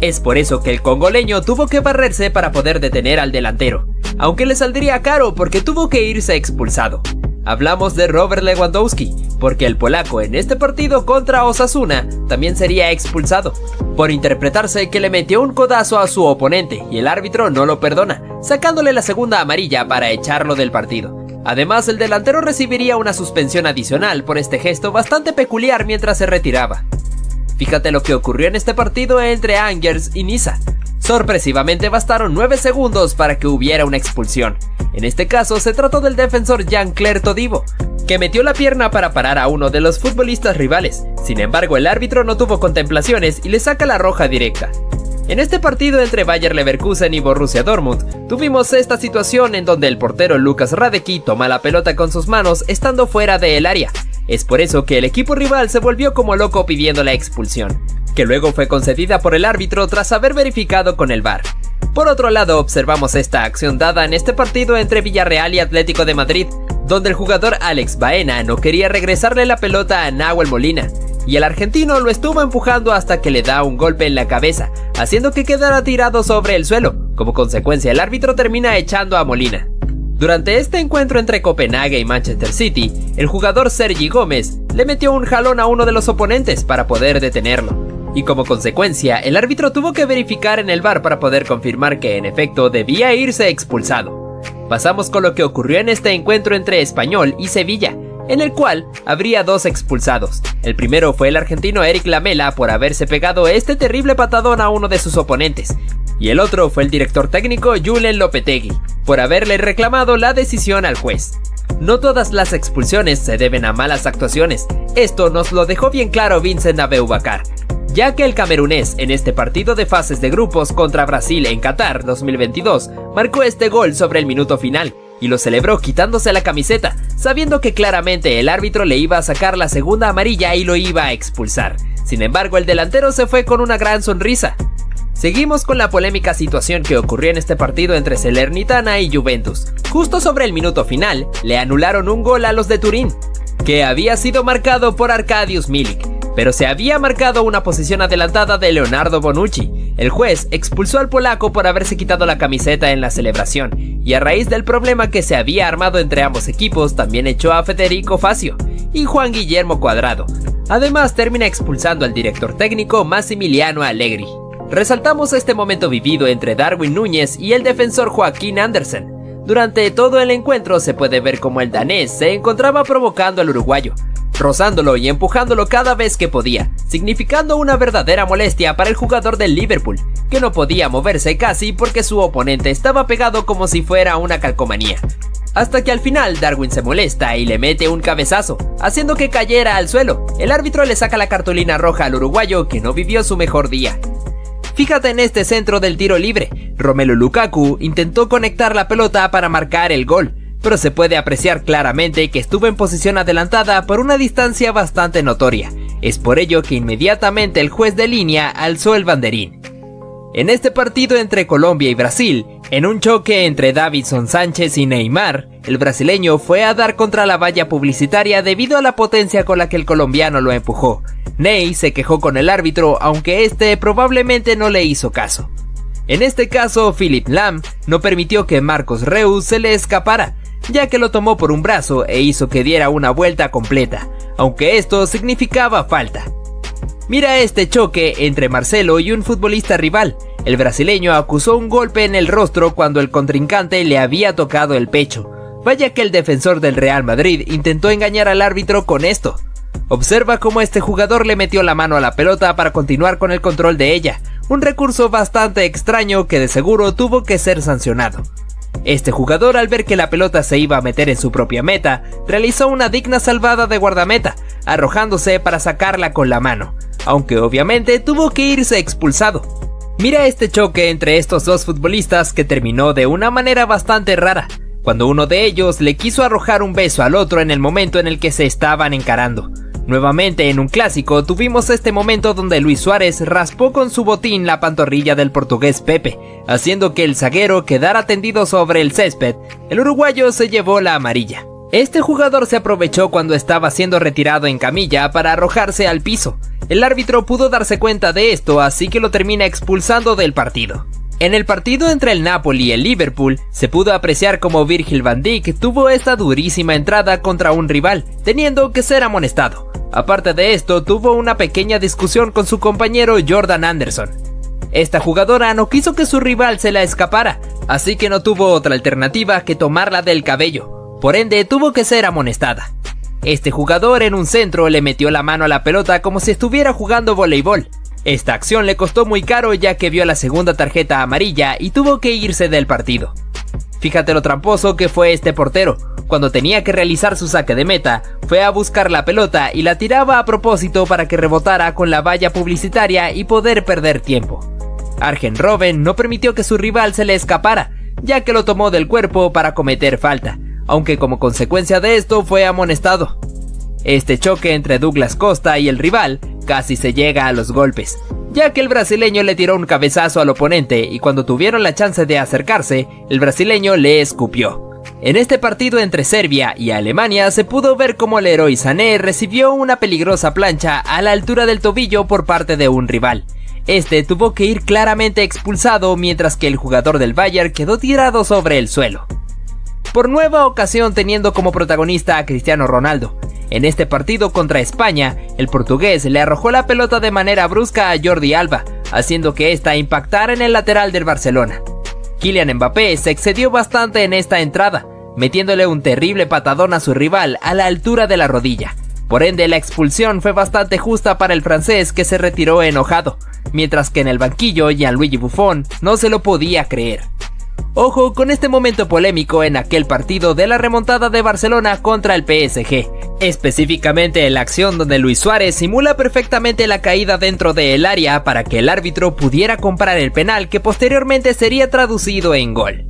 A: Es por eso que el congoleño tuvo que barrerse para poder detener al delantero, aunque le saldría caro porque tuvo que irse expulsado. Hablamos de Robert Lewandowski, porque el polaco en este partido contra Osasuna también sería expulsado, por interpretarse que le metió un codazo a su oponente y el árbitro no lo perdona, sacándole la segunda amarilla para echarlo del partido. Además, el delantero recibiría una suspensión adicional por este gesto bastante peculiar mientras se retiraba. Fíjate lo que ocurrió en este partido entre Angers y Niza. Sorpresivamente bastaron 9 segundos para que hubiera una expulsión. En este caso se trató del defensor Jean-Claire Todibo, que metió la pierna para parar a uno de los futbolistas rivales. Sin embargo, el árbitro no tuvo contemplaciones y le saca la roja directa. En este partido entre Bayer Leverkusen y Borussia Dortmund, tuvimos esta situación en donde el portero Lukas Hradecky toma la pelota con sus manos estando fuera del área. Es por eso que el equipo rival se volvió como loco pidiendo la expulsión, que luego fue concedida por el árbitro tras haber verificado con el VAR. Por otro lado, observamos esta acción dada en este partido entre Villarreal y Atlético de Madrid, donde el jugador Alex Baena no quería regresarle la pelota a Nahuel Molina, y el argentino lo estuvo empujando hasta que le da un golpe en la cabeza, haciendo que quedara tirado sobre el suelo. Como consecuencia, el árbitro termina echando a Molina. Durante este encuentro entre Copenhague y Manchester City, el jugador Sergi Gómez le metió un jalón a uno de los oponentes para poder detenerlo, y como consecuencia, el árbitro tuvo que verificar en el VAR para poder confirmar que en efecto debía irse expulsado. Pasamos con lo que ocurrió en este encuentro entre Español y Sevilla, en el cual habría 2 expulsados. El primero fue el argentino Eric Lamela por haberse pegado este terrible patadón a uno de sus oponentes, y el otro fue el director técnico Julen Lopetegui, por haberle reclamado la decisión al juez. No todas las expulsiones se deben a malas actuaciones, esto nos lo dejó bien claro Vincent Aboubakar, ya que el camerunés en este partido de fases de grupos contra Brasil en Qatar 2022 marcó este gol sobre el minuto final y lo celebró quitándose la camiseta, sabiendo que claramente el árbitro le iba a sacar la segunda amarilla y lo iba a expulsar. Sin embargo, el delantero se fue con una gran sonrisa. Seguimos con la polémica situación que ocurrió en este partido entre Salernitana y Juventus. Justo sobre el minuto final, le anularon un gol a los de Turín, que había sido marcado por Arkadiusz Milik, pero se había marcado una posición adelantada de Leonardo Bonucci, El juez expulsó al polaco por haberse quitado la camiseta en la celebración, y a raíz del problema que se había armado entre ambos equipos, también echó a Federico Facio y Juan Guillermo Cuadrado. Además, termina expulsando al director técnico Massimiliano Allegri. Resaltamos este momento vivido entre Darwin Núñez y el defensor Joaquín Andersen. Durante todo el encuentro se puede ver cómo el danés se encontraba provocando al uruguayo, rozándolo y empujándolo cada vez que podía, significando una verdadera molestia para el jugador del Liverpool, que no podía moverse casi porque su oponente estaba pegado como si fuera una calcomanía. Hasta que al final Darwin se molesta y le mete un cabezazo, haciendo que cayera al suelo. El árbitro le saca la cartulina roja al uruguayo, que no vivió su mejor día. Fíjate en este centro del tiro libre. Romelu Lukaku intentó conectar la pelota para marcar el gol, pero se puede apreciar claramente que estuvo en posición adelantada por una distancia bastante notoria. Es por ello que inmediatamente el juez de línea alzó el banderín. En este partido entre Colombia y Brasil, en un choque entre Davinson Sánchez y Neymar, el brasileño fue a dar contra la valla publicitaria debido a la potencia con la que el colombiano lo empujó. Ney se quejó con el árbitro, aunque este probablemente no le hizo caso. En este caso, Philipp Lahm no permitió que Marcos Reus se le escapara, ya que lo tomó por un brazo e hizo que diera una vuelta completa, aunque esto significaba falta. Mira este choque entre Marcelo y un futbolista rival. El brasileño acusó un golpe en el rostro cuando el contrincante le había tocado el pecho. Vaya que el defensor del Real Madrid intentó engañar al árbitro con esto. Observa cómo este jugador le metió la mano a la pelota para continuar con el control de ella, un recurso bastante extraño que de seguro tuvo que ser sancionado. Este jugador, al ver que la pelota se iba a meter en su propia meta, realizó una digna salvada de guardameta, arrojándose para sacarla con la mano, aunque obviamente tuvo que irse expulsado. Mira este choque entre estos dos futbolistas que terminó de una manera bastante rara, cuando uno de ellos le quiso arrojar un beso al otro en el momento en el que se estaban encarando. Nuevamente en un clásico tuvimos este momento donde Luis Suárez raspó con su botín la pantorrilla del portugués Pepe, haciendo que el zaguero quedara tendido sobre el césped. El uruguayo se llevó la amarilla. Este jugador se aprovechó cuando estaba siendo retirado en camilla para arrojarse al piso. El árbitro pudo darse cuenta de esto, así que lo termina expulsando del partido. En el partido entre el Napoli y el Liverpool, se pudo apreciar cómo Virgil van Dijk tuvo esta durísima entrada contra un rival, teniendo que ser amonestado. Aparte de esto, tuvo una pequeña discusión con su compañero Jordan Anderson. Esta jugadora no quiso que su rival se la escapara, así que no tuvo otra alternativa que tomarla del cabello, por ende tuvo que ser amonestada. Este jugador en un centro le metió la mano a la pelota como si estuviera jugando voleibol. Esta acción le costó muy caro, ya que vio la segunda tarjeta amarilla y tuvo que irse del partido. Fíjate lo tramposo que fue este portero. Cuando tenía que realizar su saque de meta, fue a buscar la pelota y la tiraba a propósito para que rebotara con la valla publicitaria y poder perder tiempo. Arjen Robben no permitió que su rival se le escapara, ya que lo tomó del cuerpo para cometer falta, aunque como consecuencia de esto fue amonestado. Este choque entre Douglas Costa y el rival casi se llega a los golpes, ya que el brasileño le tiró un cabezazo al oponente y cuando tuvieron la chance de acercarse, el brasileño le escupió. En este partido entre Serbia y Alemania se pudo ver cómo el Leroy Sané recibió una peligrosa plancha a la altura del tobillo por parte de un rival. Este tuvo que ir claramente expulsado, mientras que el jugador del Bayern quedó tirado sobre el suelo. Por nueva ocasión teniendo como protagonista a Cristiano Ronaldo. En este partido contra España, el portugués le arrojó la pelota de manera brusca a Jordi Alba, haciendo que ésta impactara en el lateral del Barcelona. Kylian Mbappé se excedió bastante en esta entrada, metiéndole un terrible patadón a su rival a la altura de la rodilla. Por ende, la expulsión fue bastante justa para el francés, que se retiró enojado, mientras que en el banquillo Gianluigi Buffon no se lo podía creer. Ojo con este momento polémico en aquel partido de la remontada de Barcelona contra el PSG, específicamente en la acción donde Luis Suárez simula perfectamente la caída dentro del área para que el árbitro pudiera comprar el penal que posteriormente sería traducido en gol.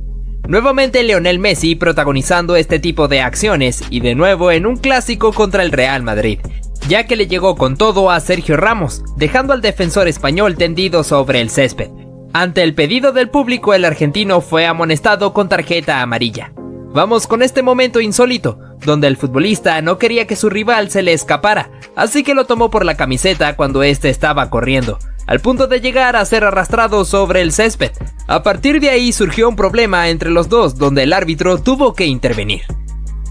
A: Nuevamente Lionel Messi protagonizando este tipo de acciones y de nuevo en un clásico contra el Real Madrid, ya que le llegó con todo a Sergio Ramos, dejando al defensor español tendido sobre el césped. Ante el pedido del público, el argentino fue amonestado con tarjeta amarilla. Vamos con este momento insólito, donde el futbolista no quería que su rival se le escapara, así que lo tomó por la camiseta cuando este estaba corriendo, al punto de llegar a ser arrastrado sobre el césped. A partir de ahí surgió un problema entre los dos, donde el árbitro tuvo que intervenir.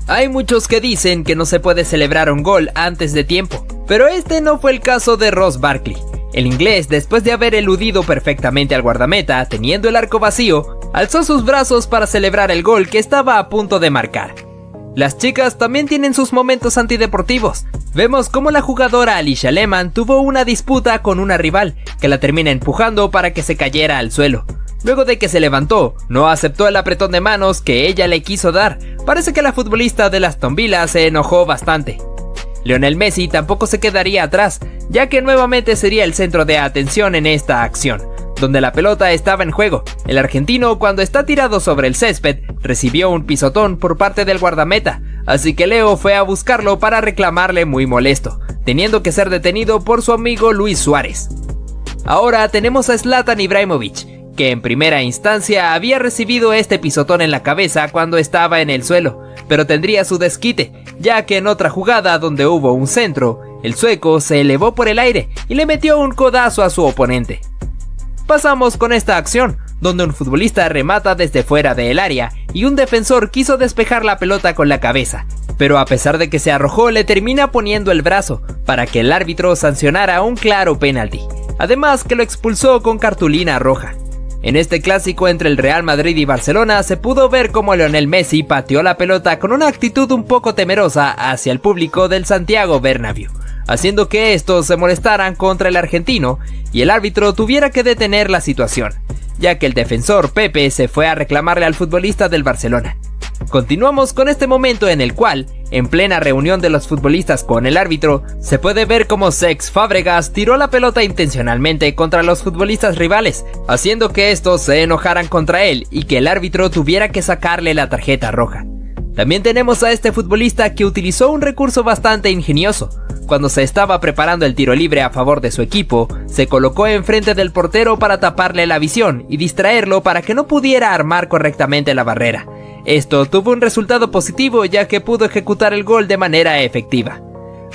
A: Hay muchos que dicen que no se puede celebrar un gol antes de tiempo, pero este no fue el caso de Ross Barkley. El inglés, después de haber eludido perfectamente al guardameta, teniendo el arco vacío, alzó sus brazos para celebrar el gol que estaba a punto de marcar. Las chicas también tienen sus momentos antideportivos. Vemos cómo la jugadora Alicia Lehmann tuvo una disputa con una rival, que la termina empujando para que se cayera al suelo. Luego de que se levantó, no aceptó el apretón de manos que ella le quiso dar. Parece que la futbolista de Aston Villa se enojó bastante. Lionel Messi tampoco se quedaría atrás, ya que nuevamente sería el centro de atención en esta acción, donde la pelota estaba en juego. El argentino, cuando está tirado sobre el césped, recibió un pisotón por parte del guardameta, así que Leo fue a buscarlo para reclamarle muy molesto, teniendo que ser detenido por su amigo Luis Suárez. Ahora tenemos a Zlatan Ibrahimovic, que en primera instancia había recibido este pisotón en la cabeza cuando estaba en el suelo, pero tendría su desquite, ya que en otra jugada donde hubo un centro, el sueco se elevó por el aire y le metió un codazo a su oponente. Pasamos con esta acción, donde un futbolista remata desde fuera del área y un defensor quiso despejar la pelota con la cabeza, pero a pesar de que se arrojó le termina poniendo el brazo para que el árbitro sancionara un claro penalti, además que lo expulsó con cartulina roja. En este clásico entre el Real Madrid y Barcelona se pudo ver cómo Lionel Messi pateó la pelota con una actitud un poco temerosa hacia el público del Santiago Bernabéu, haciendo que estos se molestaran contra el argentino y el árbitro tuviera que detener la situación, ya que el defensor Pepe se fue a reclamarle al futbolista del Barcelona. Continuamos con este momento en el cual, en plena reunión de los futbolistas con el árbitro, se puede ver cómo Cesc Fábregas tiró la pelota intencionalmente contra los futbolistas rivales, haciendo que estos se enojaran contra él y que el árbitro tuviera que sacarle la tarjeta roja. También tenemos a este futbolista que utilizó un recurso bastante ingenioso. Cuando se estaba preparando el tiro libre a favor de su equipo, se colocó enfrente del portero para taparle la visión y distraerlo para que no pudiera armar correctamente la barrera. Esto tuvo un resultado positivo, ya que pudo ejecutar el gol de manera efectiva.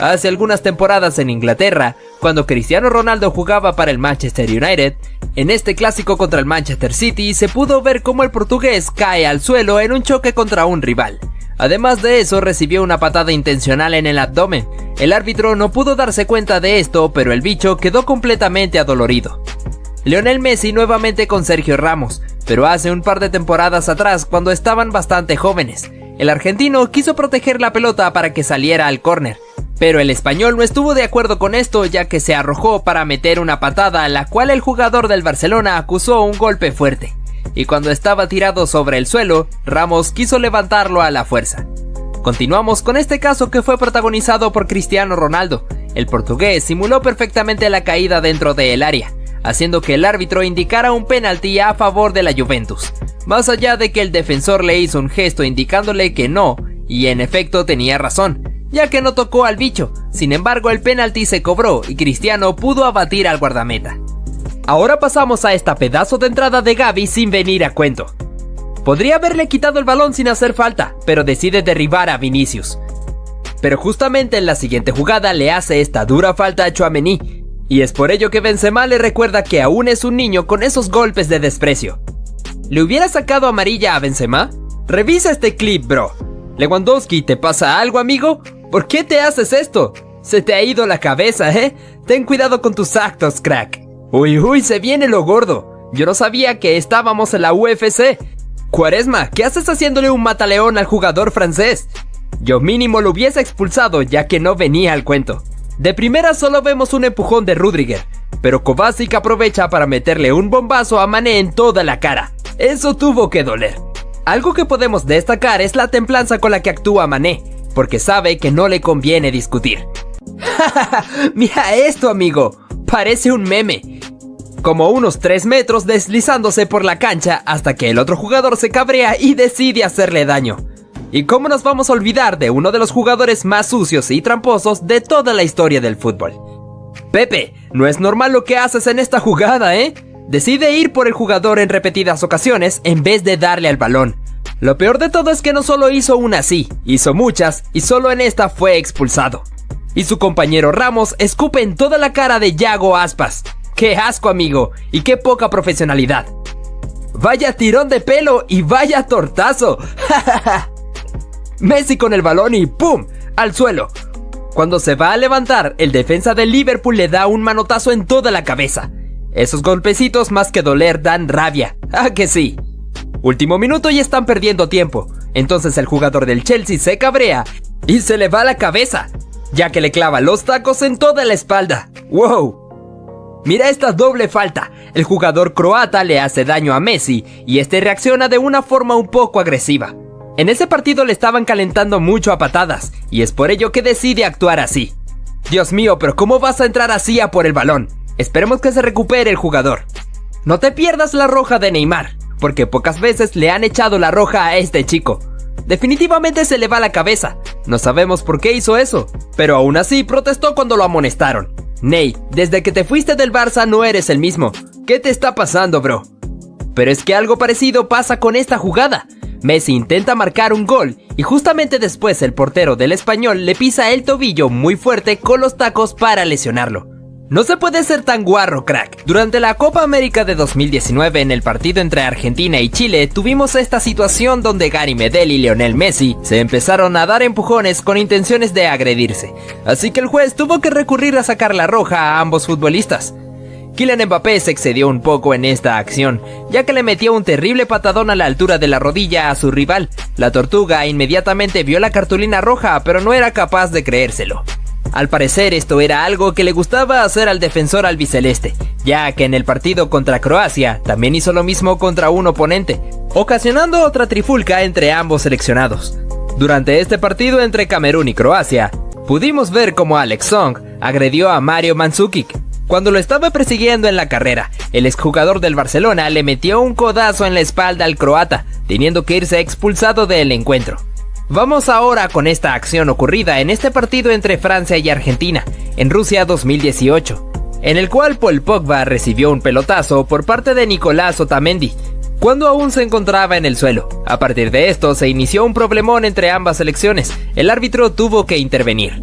A: Hace algunas temporadas en Inglaterra, cuando Cristiano Ronaldo jugaba para el Manchester United, en este clásico contra el Manchester City se pudo ver cómo el portugués cae al suelo en un choque contra un rival. Además de eso, recibió una patada intencional en el abdomen. El árbitro no pudo darse cuenta de esto, pero el bicho quedó completamente adolorido. Lionel Messi nuevamente con Sergio Ramos, pero hace un par de temporadas atrás cuando estaban bastante jóvenes. El argentino quiso proteger la pelota para que saliera al córner, pero el español no estuvo de acuerdo con esto, ya que se arrojó para meter una patada a la cual el jugador del Barcelona acusó un golpe fuerte. Y cuando estaba tirado sobre el suelo, Ramos quiso levantarlo a la fuerza. Continuamos con este caso que fue protagonizado por Cristiano Ronaldo. El portugués simuló perfectamente la caída dentro del área, haciendo que el árbitro indicara un penalti a favor de la Juventus, más allá de que el defensor le hizo un gesto indicándole que no, y en efecto tenía razón, ya que no tocó al bicho. Sin embargo, el penalti se cobró y Cristiano pudo abatir al guardameta. Ahora pasamos a esta pedazo de entrada de Gavi sin venir a cuento. Podría haberle quitado el balón sin hacer falta, pero decide derribar a Vinicius. Pero justamente en la siguiente jugada le hace esta dura falta a Tchouaméni, y es por ello que Benzema le recuerda que aún es un niño con esos golpes de desprecio. ¿Le hubiera sacado amarilla a Benzema? Revisa este clip, bro. Lewandowski, ¿te pasa algo, amigo? ¿Por qué te haces esto? Se te ha ido la cabeza, ¿eh? Ten cuidado con tus actos, crack. Uy, se viene lo gordo. Yo no sabía que estábamos en la UFC. Quaresma, ¿qué haces haciéndole un mataleón al jugador francés? Yo mínimo lo hubiese expulsado, ya que no venía al cuento. De primera solo vemos un empujón de Rüdiger, pero Kovacic aprovecha para meterle un bombazo a Mané en toda la cara. Eso tuvo que doler. Algo que podemos destacar es la templanza con la que actúa Mané, porque sabe que no le conviene discutir. Mira esto, amigo, parece un meme. Como unos 3 metros deslizándose por la cancha hasta que el otro jugador se cabrea y decide hacerle daño. ¿Y cómo nos vamos a olvidar de uno de los jugadores más sucios y tramposos de toda la historia del fútbol? Pepe, no es normal lo que haces en esta jugada, ¿eh? Decide ir por el jugador en repetidas ocasiones en vez de darle al balón. Lo peor de todo es que no solo hizo una así, hizo muchas y solo en esta fue expulsado. Y su compañero Ramos escupe en toda la cara de Yago Aspas. ¡Qué asco, amigo! ¡Y qué poca profesionalidad! ¡Vaya tirón de pelo y vaya tortazo! Messi con el balón y ¡pum! Al suelo. Cuando se va a levantar, el defensa del Liverpool le da un manotazo en toda la cabeza. Esos golpecitos más que doler dan rabia. ¡Ah, que sí! Último minuto y están perdiendo tiempo. Entonces el jugador del Chelsea se cabrea y se le va la cabeza, ya que le clava los tacos en toda la espalda. ¡Wow! Mira esta doble falta. El jugador croata le hace daño a Messi y este reacciona de una forma un poco agresiva. En ese partido le estaban calentando mucho a patadas y es por ello que decide actuar así. Dios mío, pero ¿cómo vas a entrar así a por el balón? Esperemos que se recupere el jugador. No te pierdas la roja de Neymar, porque pocas veces le han echado la roja a este chico. Definitivamente se le va la cabeza. No sabemos por qué hizo eso, pero aún así protestó cuando lo amonestaron. Ney, desde que te fuiste del Barça no eres el mismo. ¿Qué te está pasando, bro? Pero es que algo parecido pasa con esta jugada. Messi intenta marcar un gol y justamente después el portero del Español le pisa el tobillo muy fuerte con los tacos para lesionarlo. No se puede ser tan guarro, crack. Durante la Copa América de 2019, en el partido entre Argentina y Chile, tuvimos esta situación donde Gary Medel y Lionel Messi se empezaron a dar empujones con intenciones de agredirse. Así que el juez tuvo que recurrir a sacar la roja a ambos futbolistas. Kylian Mbappé se excedió un poco en esta acción, ya que le metió un terrible patadón a la altura de la rodilla a su rival. La Tortuga inmediatamente vio la cartulina roja, pero no era capaz de creérselo. Al parecer esto era algo que le gustaba hacer al defensor albiceleste, ya que en el partido contra Croacia también hizo lo mismo contra un oponente, ocasionando otra trifulca entre ambos seleccionados. Durante este partido entre Camerún y Croacia, pudimos ver cómo Alex Song agredió a Mario Mandzukic. Cuando lo estaba persiguiendo en la carrera, el exjugador del Barcelona le metió un codazo en la espalda al croata, teniendo que irse expulsado del encuentro. Vamos ahora con esta acción ocurrida en este partido entre Francia y Argentina, en Rusia 2018, en el cual Paul Pogba recibió un pelotazo por parte de Nicolás Otamendi, cuando aún se encontraba en el suelo. A partir de esto se inició un problemón entre ambas selecciones, el árbitro tuvo que intervenir.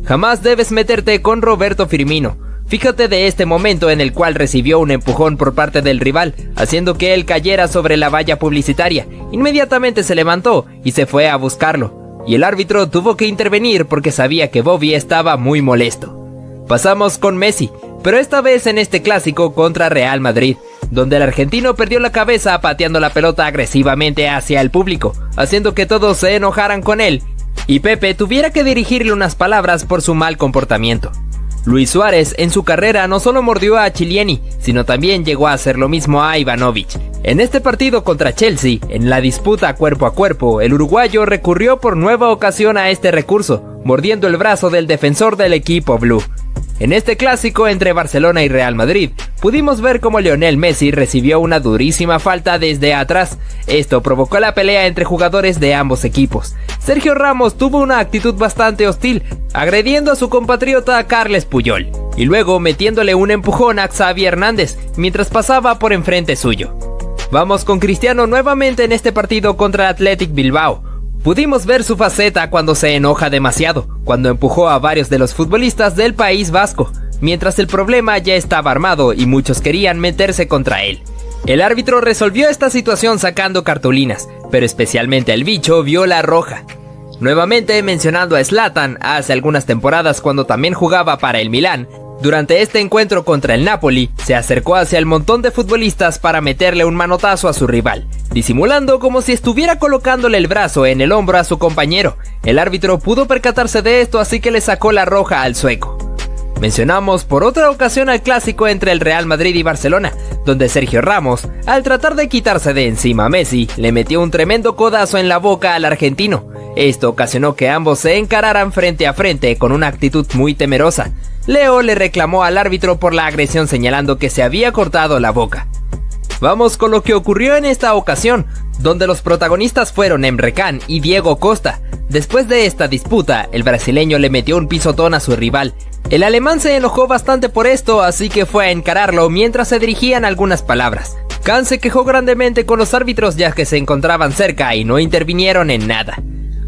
A: Jamás debes meterte con Roberto Firmino. Fíjate de este momento en el cual recibió un empujón por parte del rival, haciendo que él cayera sobre la valla publicitaria. Inmediatamente se levantó y se fue a buscarlo, y el árbitro tuvo que intervenir porque sabía que Bobby estaba muy molesto. Pasamos con Messi, pero esta vez en este clásico contra Real Madrid, donde el argentino perdió la cabeza pateando la pelota agresivamente hacia el público, haciendo que todos se enojaran con él, y Pepe tuviera que dirigirle unas palabras por su mal comportamiento. Luis Suárez en su carrera no solo mordió a Chiellini, sino también llegó a hacer lo mismo a Ivanovic. En este partido contra Chelsea, en la disputa cuerpo a cuerpo, el uruguayo recurrió por nueva ocasión a este recurso, mordiendo el brazo del defensor del equipo blue. En este clásico entre Barcelona y Real Madrid, pudimos ver cómo Lionel Messi recibió una durísima falta desde atrás. Esto provocó la pelea entre jugadores de ambos equipos. Sergio Ramos tuvo una actitud bastante hostil, agrediendo a su compatriota Carles Puyol, y luego metiéndole un empujón a Xavi Hernández, mientras pasaba por enfrente suyo. Vamos con Cristiano nuevamente en este partido contra Athletic Bilbao. Pudimos ver su faceta cuando se enoja demasiado, cuando empujó a varios de los futbolistas del País Vasco, mientras el problema ya estaba armado y muchos querían meterse contra él. El árbitro resolvió esta situación sacando cartulinas, pero especialmente el bicho vio la roja. Nuevamente mencionando a Zlatan hace algunas temporadas cuando también jugaba para el Milán, durante este encuentro contra el Napoli, se acercó hacia el montón de futbolistas para meterle un manotazo a su rival, disimulando como si estuviera colocándole el brazo en el hombro a su compañero. El árbitro pudo percatarse de esto, así que le sacó la roja al sueco. Mencionamos por otra ocasión al clásico entre el Real Madrid y Barcelona, donde Sergio Ramos, al tratar de quitarse de encima a Messi, le metió un tremendo codazo en la boca al argentino. Esto ocasionó que ambos se encararan frente a frente con una actitud muy temerosa. Leo le reclamó al árbitro por la agresión señalando que se había cortado la boca. Vamos con lo que ocurrió en esta ocasión, donde los protagonistas fueron Emre Can y Diego Costa. Después de esta disputa, el brasileño le metió un pisotón a su rival. El alemán se enojó bastante por esto, así que fue a encararlo mientras se dirigían algunas palabras. Can se quejó grandemente con los árbitros ya que se encontraban cerca y no intervinieron en nada.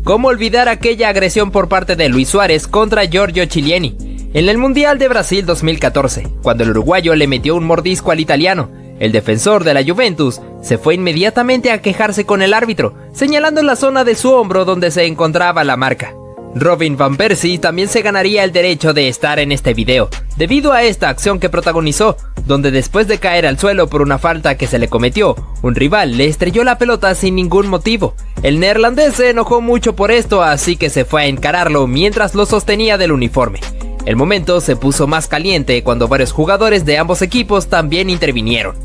A: ¿Cómo olvidar aquella agresión por parte de Luis Suárez contra Giorgio Chiellini? En el Mundial de Brasil 2014, cuando el uruguayo le metió un mordisco al italiano, el defensor de la Juventus se fue inmediatamente a quejarse con el árbitro, señalando la zona de su hombro donde se encontraba la marca. Robin van Persie también se ganaría el derecho de estar en este video, debido a esta acción que protagonizó, donde después de caer al suelo por una falta que se le cometió, un rival le estrelló la pelota sin ningún motivo. El neerlandés se enojó mucho por esto, así que se fue a encararlo mientras lo sostenía del uniforme. El momento se puso más caliente cuando varios jugadores de ambos equipos también intervinieron.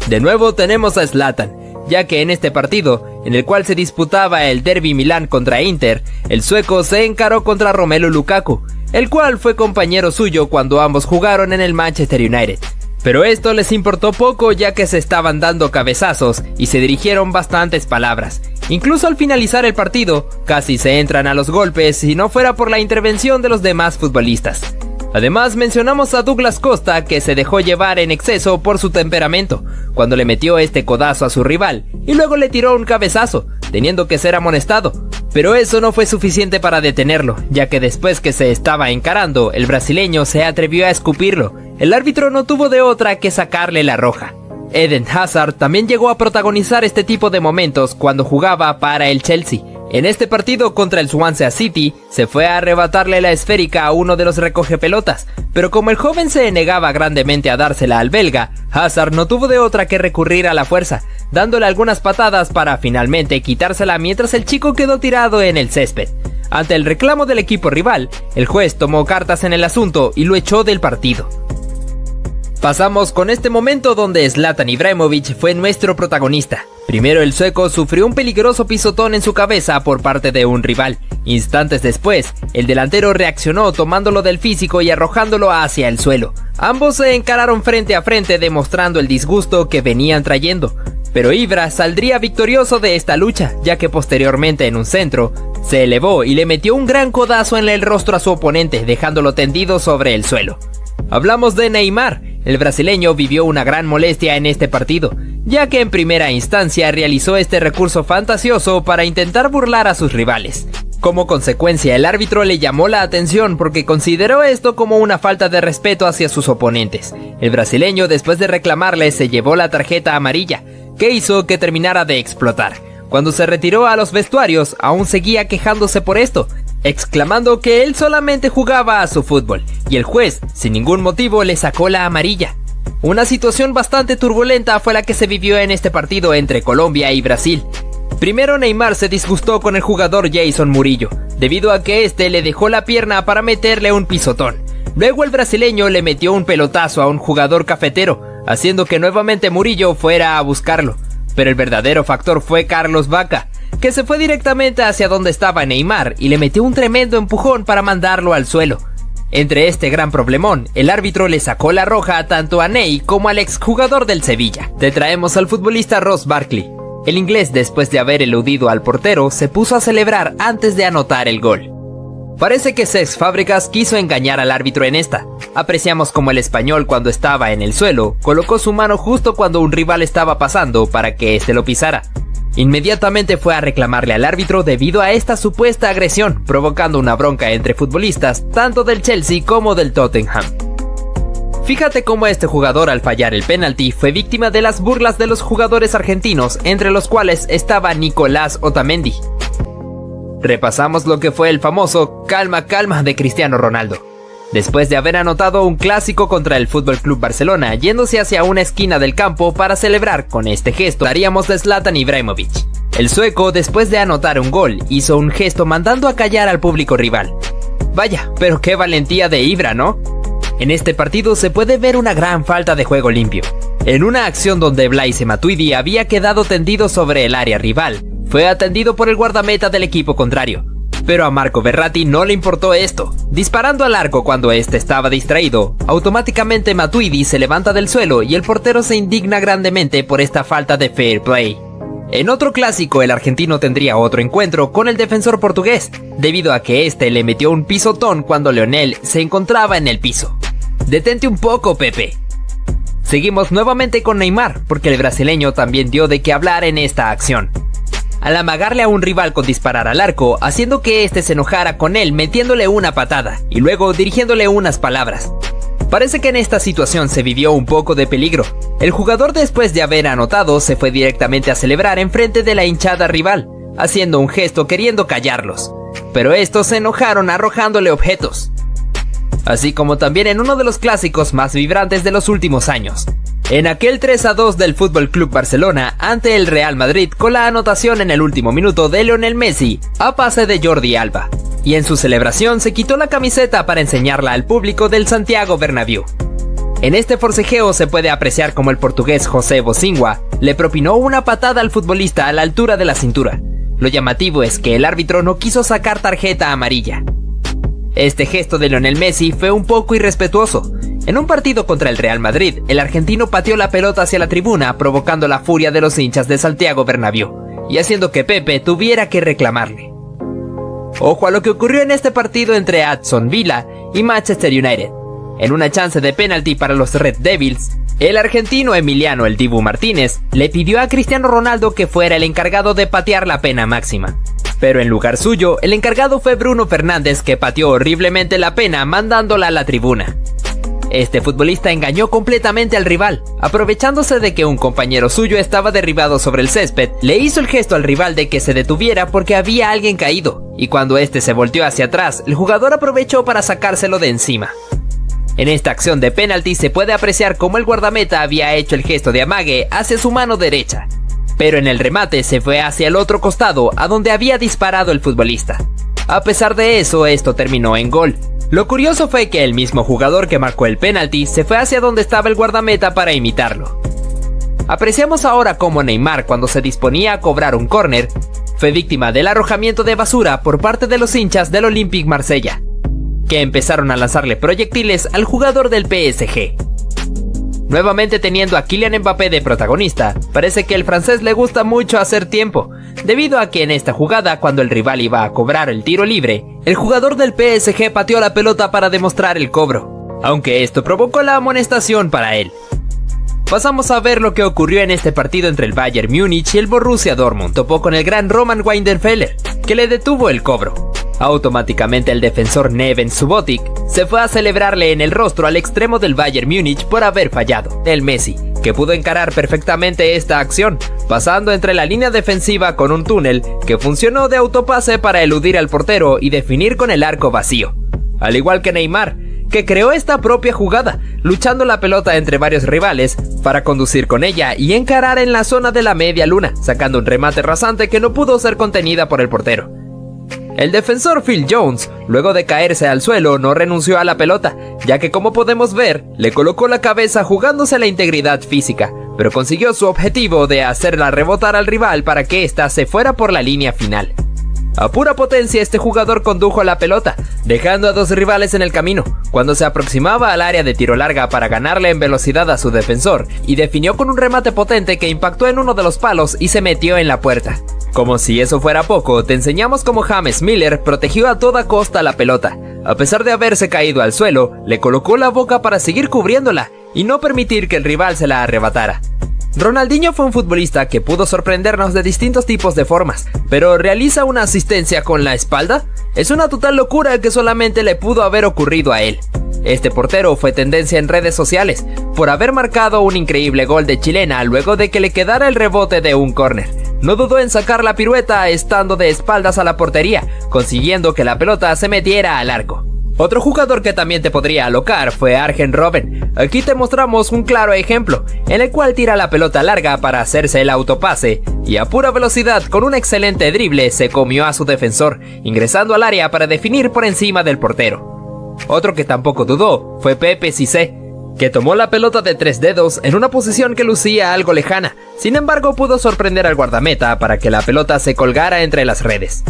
A: De nuevo tenemos a Zlatan, ya que en este partido, en el cual se disputaba el Derby Milán contra Inter, el sueco se encaró contra Romelu Lukaku, el cual fue compañero suyo cuando ambos jugaron en el Manchester United. Pero esto les importó poco, ya que se estaban dando cabezazos y se dirigieron bastantes palabras. Incluso al finalizar el partido, casi se entran a los golpes si no fuera por la intervención de los demás futbolistas. Además mencionamos a Douglas Costa, que se dejó llevar en exceso por su temperamento, cuando le metió este codazo a su rival y luego le tiró un cabezazo, teniendo que ser amonestado. Pero eso no fue suficiente para detenerlo, ya que después que se estaba encarando, el brasileño se atrevió a escupirlo. El árbitro no tuvo de otra que sacarle la roja. Eden Hazard también llegó a protagonizar este tipo de momentos cuando jugaba para el Chelsea. En este partido contra el Swansea City, se fue a arrebatarle la esférica a uno de los recogepelotas, pero como el joven se negaba grandemente a dársela al belga, Hazard no tuvo de otra que recurrir a la fuerza, dándole algunas patadas para finalmente quitársela mientras el chico quedó tirado en el césped. Ante el reclamo del equipo rival, el juez tomó cartas en el asunto y lo echó del partido. Pasamos con este momento donde Zlatan Ibrahimović fue nuestro protagonista. Primero el sueco sufrió un peligroso pisotón en su cabeza por parte de un rival. Instantes después, el delantero reaccionó tomándolo del físico y arrojándolo hacia el suelo. Ambos se encararon frente a frente demostrando el disgusto que venían trayendo. Pero Ibra saldría victorioso de esta lucha, ya que posteriormente en un centro, se elevó y le metió un gran codazo en el rostro a su oponente, dejándolo tendido sobre el suelo. Hablamos de Neymar. El brasileño vivió una gran molestia en este partido, ya que en primera instancia realizó este recurso fantasioso para intentar burlar a sus rivales. Como consecuencia, el árbitro le llamó la atención porque consideró esto como una falta de respeto hacia sus oponentes. El brasileño, después de reclamarle, se llevó la tarjeta amarilla, que hizo que terminara de explotar. Cuando se retiró a los vestuarios, aún seguía quejándose por esto, exclamando que él solamente jugaba a su fútbol, y el juez, sin ningún motivo, le sacó la amarilla. Una situación bastante turbulenta fue la que se vivió en este partido entre Colombia y Brasil. Primero Neymar se disgustó con el jugador Jason Murillo, debido a que este le dejó la pierna para meterle un pisotón. Luego el brasileño le metió un pelotazo a un jugador cafetero, haciendo que nuevamente Murillo fuera a buscarlo. Pero el verdadero factor fue Carlos Vaca, que se fue directamente hacia donde estaba Neymar y le metió un tremendo empujón para mandarlo al suelo. Entre este gran problemón, el árbitro le sacó la roja tanto a Ney como al exjugador del Sevilla. Te traemos al futbolista Ross Barkley. El inglés, después de haber eludido al portero, se puso a celebrar antes de anotar el gol. Parece que Cesc Fábregas quiso engañar al árbitro en esta. Apreciamos como el español, cuando estaba en el suelo, colocó su mano justo cuando un rival estaba pasando para que éste lo pisara. Inmediatamente fue a reclamarle al árbitro debido a esta supuesta agresión, provocando una bronca entre futbolistas tanto del Chelsea como del Tottenham. Fíjate cómo este jugador, al fallar el penalti, fue víctima de las burlas de los jugadores argentinos, entre los cuales estaba Nicolás Otamendi. Repasamos lo que fue el famoso calma calma de Cristiano Ronaldo. Después de haber anotado un clásico contra el FC Barcelona, yéndose hacia una esquina del campo para celebrar con este gesto, haríamos de Zlatan Ibrahimović. El sueco, después de anotar un gol, hizo un gesto mandando a callar al público rival. Vaya, pero qué valentía de Ibra, ¿no? En este partido se puede ver una gran falta de juego limpio. En una acción donde Blaise Matuidi había quedado tendido sobre el área rival, fue atendido por el guardameta del equipo contrario. Pero a Marco Verratti no le importó esto. Disparando al arco cuando este estaba distraído, automáticamente Matuidi se levanta del suelo y el portero se indigna grandemente por esta falta de fair play. En otro clásico, el argentino tendría otro encuentro con el defensor portugués, debido a que este le metió un pisotón cuando Lionel se encontraba en el piso. Detente un poco, Pepe. Seguimos nuevamente con Neymar, porque el brasileño también dio de qué hablar en esta acción. al amagarle a un rival con disparar al arco, haciendo que éste se enojara con él metiéndole una patada y luego dirigiéndole unas palabras. Parece que en esta situación se vivió un poco de peligro. El jugador, después de haber anotado, se fue directamente a celebrar enfrente de la hinchada rival, haciendo un gesto queriendo callarlos, pero estos se enojaron arrojándole objetos. Así como también en uno de los clásicos más vibrantes de los últimos años, en aquel 3-2 del FC Barcelona ante el Real Madrid, con la anotación en el último minuto de Lionel Messi a pase de Jordi Alba, y en su celebración se quitó la camiseta para enseñarla al público del Santiago Bernabéu. En este forcejeo se puede apreciar como el portugués José Bocingua le propinó una patada al futbolista a la altura de la cintura. Lo llamativo es que el árbitro no quiso sacar tarjeta amarilla. Este gesto de Lionel Messi fue un poco irrespetuoso. En un partido contra el Real Madrid, el argentino pateó la pelota hacia la tribuna, provocando la furia de los hinchas de Santiago Bernabéu y haciendo que Pepe tuviera que reclamarle. Ojo a lo que ocurrió en este partido entre Aston Villa y Manchester United. En una chance de penalti para los Red Devils, el argentino Emiliano "El Dibu" Martínez le pidió a Cristiano Ronaldo que fuera el encargado de patear la pena máxima. Pero en lugar suyo, el encargado fue Bruno Fernández, que pateó horriblemente la pena mandándola a la tribuna. Este futbolista engañó completamente al rival, aprovechándose de que un compañero suyo estaba derribado sobre el césped, le hizo el gesto al rival de que se detuviera porque había alguien caído, y cuando este se volteó hacia atrás, el jugador aprovechó para sacárselo de encima. En esta acción de penalti se puede apreciar cómo el guardameta había hecho el gesto de amague hacia su mano derecha, pero en el remate se fue hacia el otro costado, a donde había disparado el futbolista. A pesar de eso, esto terminó en gol. Lo curioso fue que el mismo jugador que marcó el penalti se fue hacia donde estaba el guardameta para imitarlo. Apreciamos ahora cómo Neymar, cuando se disponía a cobrar un córner, fue víctima del arrojamiento de basura por parte de los hinchas del Olympique Marsella, que empezaron a lanzarle proyectiles al jugador del PSG. Nuevamente teniendo a Kylian Mbappé de protagonista, parece que el francés le gusta mucho hacer tiempo, debido a que en esta jugada, cuando el rival iba a cobrar el tiro libre, el jugador del PSG pateó la pelota para demostrar el cobro, aunque esto provocó la amonestación para él. Pasamos a ver lo que ocurrió en este partido entre el Bayern Múnich y el Borussia Dortmund. Topó con el gran Roman Weidenfeller, que le detuvo el cobro. Automáticamente el defensor Neven Subotic se fue a celebrarle en el rostro al extremo del Bayern Múnich por haber fallado. El Messi, que pudo encarar perfectamente esta acción, pasando entre la línea defensiva con un túnel que funcionó de autopase para eludir al portero y definir con el arco vacío. Al igual que Neymar, que creó esta propia jugada, luchando la pelota entre varios rivales para conducir con ella y encarar en la zona de la media luna, sacando un remate rasante que no pudo ser contenida por el portero. El defensor Phil Jones, luego de caerse al suelo, no renunció a la pelota, ya que, como podemos ver, le colocó la cabeza jugándose la integridad física, pero consiguió su objetivo de hacerla rebotar al rival para que ésta se fuera por la línea final. A pura potencia, este jugador condujo la pelota, dejando a dos rivales en el camino, cuando se aproximaba al área de tiro larga para ganarle en velocidad a su defensor, y definió con un remate potente que impactó en uno de los palos y se metió en la puerta. Como si eso fuera poco, te enseñamos cómo James Miller protegió a toda costa la pelota. A pesar de haberse caído al suelo, le colocó la boca para seguir cubriéndola y no permitir que el rival se la arrebatara. Ronaldinho fue un futbolista que pudo sorprendernos de distintos tipos de formas, pero ¿realiza una asistencia con la espalda? Es una total locura que solamente le pudo haber ocurrido a él. Este portero fue tendencia en redes sociales por haber marcado un increíble gol de chilena luego de que le quedara el rebote de un córner. No dudó en sacar la pirueta estando de espaldas a la portería, consiguiendo que la pelota se metiera al arco. Otro jugador que también te podría alocar fue Arjen Robben. Aquí te mostramos un claro ejemplo, en el cual tira la pelota larga para hacerse el autopase, y a pura velocidad con un excelente drible se comió a su defensor, ingresando al área para definir por encima del portero. Otro que tampoco dudó fue Pepe Cissé, que tomó la pelota de 3 dedos en una posición que lucía algo lejana, sin embargo pudo sorprender al guardameta para que la pelota se colgara entre las redes.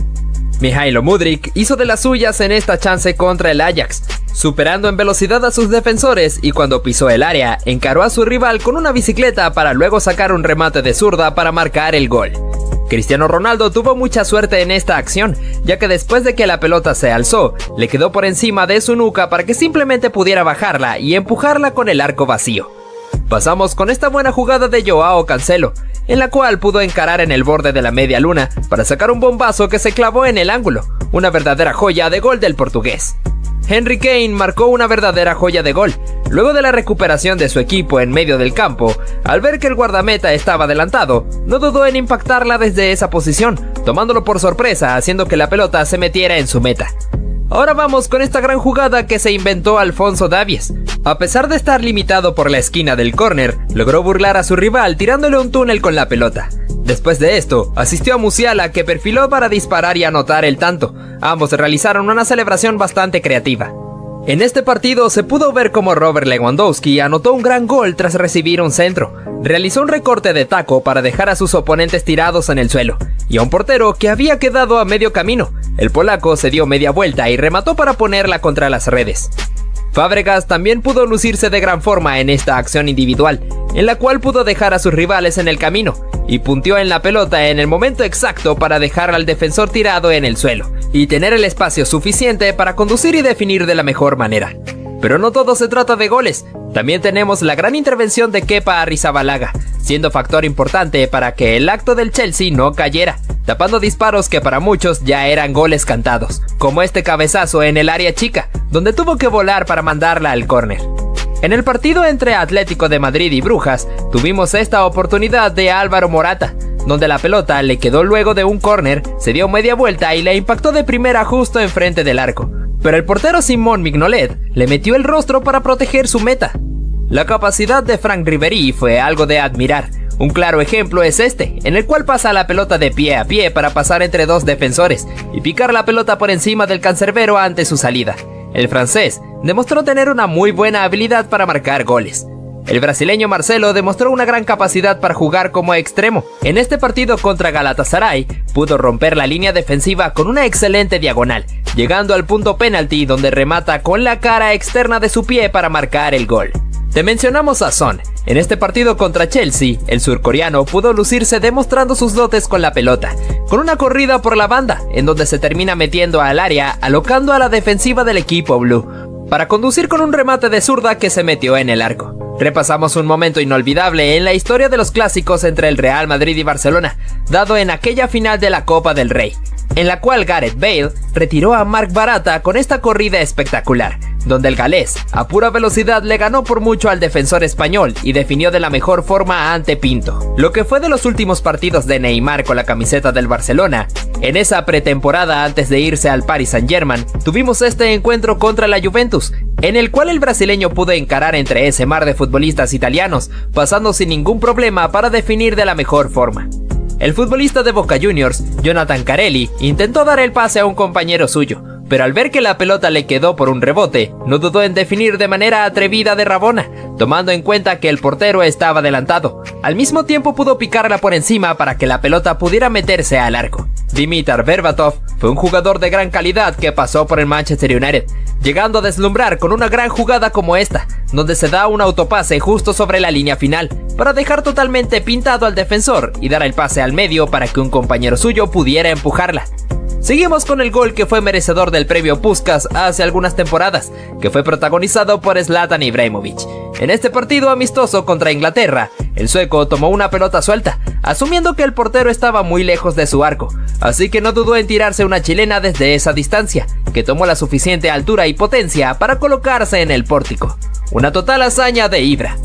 A: Mihailo Mudryk hizo de las suyas en esta chance contra el Ajax, superando en velocidad a sus defensores, y cuando pisó el área, encaró a su rival con una bicicleta para luego sacar un remate de zurda para marcar el gol. Cristiano Ronaldo tuvo mucha suerte en esta acción, ya que después de que la pelota se alzó, le quedó por encima de su nuca para que simplemente pudiera bajarla y empujarla con el arco vacío. Pasamos con esta buena jugada de Joao Cancelo, en la cual pudo encarar en el borde de la media luna para sacar un bombazo que se clavó en el ángulo, una verdadera joya de gol del portugués. Harry Kane marcó una verdadera joya de gol, luego de la recuperación de su equipo en medio del campo. Al ver que el guardameta estaba adelantado, no dudó en impactarla desde esa posición, tomándolo por sorpresa, haciendo que la pelota se metiera en su meta. Ahora vamos con esta gran jugada que se inventó Alfonso Davies. A pesar de estar limitado por la esquina del córner, logró burlar a su rival tirándole un túnel con la pelota. Después de esto, asistió a Musiala, que perfiló para disparar y anotar el tanto. Ambos realizaron una celebración bastante creativa. En este partido se pudo ver cómo Robert Lewandowski anotó un gran gol tras recibir un centro. Realizó un recorte de taco para dejar a sus oponentes tirados en el suelo, y a un portero que había quedado a medio camino. El polaco se dio media vuelta y remató para ponerla contra las redes. Fábregas también pudo lucirse de gran forma en esta acción individual, en la cual pudo dejar a sus rivales en el camino, y punteó en la pelota en el momento exacto para dejar al defensor tirado en el suelo, y tener el espacio suficiente para conducir y definir de la mejor manera. Pero no todo se trata de goles, también tenemos la gran intervención de Kepa Arrizabalaga, siendo factor importante para que el acto del Chelsea no cayera, tapando disparos que para muchos ya eran goles cantados, como este cabezazo en el área chica, donde tuvo que volar para mandarla al córner. En el partido entre Atlético de Madrid y Brujas, tuvimos esta oportunidad de Álvaro Morata, donde la pelota le quedó luego de un córner, se dio media vuelta y le impactó de primera justo enfrente del arco. Pero el portero Simón Mignolet le metió el rostro para proteger su meta. La capacidad de Franck Ribéry fue algo de admirar. Un claro ejemplo es este, en el cual pasa la pelota de pie a pie para pasar entre dos defensores y picar la pelota por encima del cancerbero ante su salida. El francés demostró tener una muy buena habilidad para marcar goles. El brasileño Marcelo demostró una gran capacidad para jugar como extremo. En este partido contra Galatasaray, pudo romper la línea defensiva con una excelente diagonal, llegando al punto penalti donde remata con la cara externa de su pie para marcar el gol. Te mencionamos a Son. En este partido contra Chelsea, el surcoreano pudo lucirse demostrando sus dotes con la pelota, con una corrida por la banda, en donde se termina metiendo al área, alocando a la defensiva del equipo blue, para conducir con un remate de zurda que se metió en el arco. Repasamos un momento inolvidable en la historia de los clásicos entre el Real Madrid y Barcelona, dado en aquella final de la Copa del Rey, en la cual Gareth Bale retiró a Marc Baratra con esta corrida espectacular, donde el galés a pura velocidad le ganó por mucho al defensor español y definió de la mejor forma ante Pinto. Lo que fue de los últimos partidos de Neymar con la camiseta del Barcelona, en esa pretemporada antes de irse al Paris Saint-Germain, tuvimos este encuentro contra la Juventus, en el cual el brasileño pudo encarar entre ese mar de futbolistas italianos, pasando sin ningún problema para definir de la mejor forma. El futbolista de Boca Juniors, Jonathan Carelli, intentó dar el pase a un compañero suyo, pero al ver que la pelota le quedó por un rebote, no dudó en definir de manera atrevida de Rabona, tomando en cuenta que el portero estaba adelantado. Al mismo tiempo pudo picarla por encima para que la pelota pudiera meterse al arco. Dimitar Berbatov fue un jugador de gran calidad que pasó por el Manchester United, llegando a deslumbrar con una gran jugada como esta, donde se da un autopase justo sobre la línea final, para dejar totalmente pintado al defensor y dar el pase al medio para que un compañero suyo pudiera empujarla. Seguimos con el gol que fue merecedor del premio Puskás hace algunas temporadas, que fue protagonizado por Zlatan Ibrahimovic. En este partido amistoso contra Inglaterra, el sueco tomó una pelota suelta, asumiendo que el portero estaba muy lejos de su arco, así que no dudó en tirarse una chilena desde esa distancia, que tomó la suficiente altura y potencia para colocarse en el pórtico. Una total hazaña de Ibra.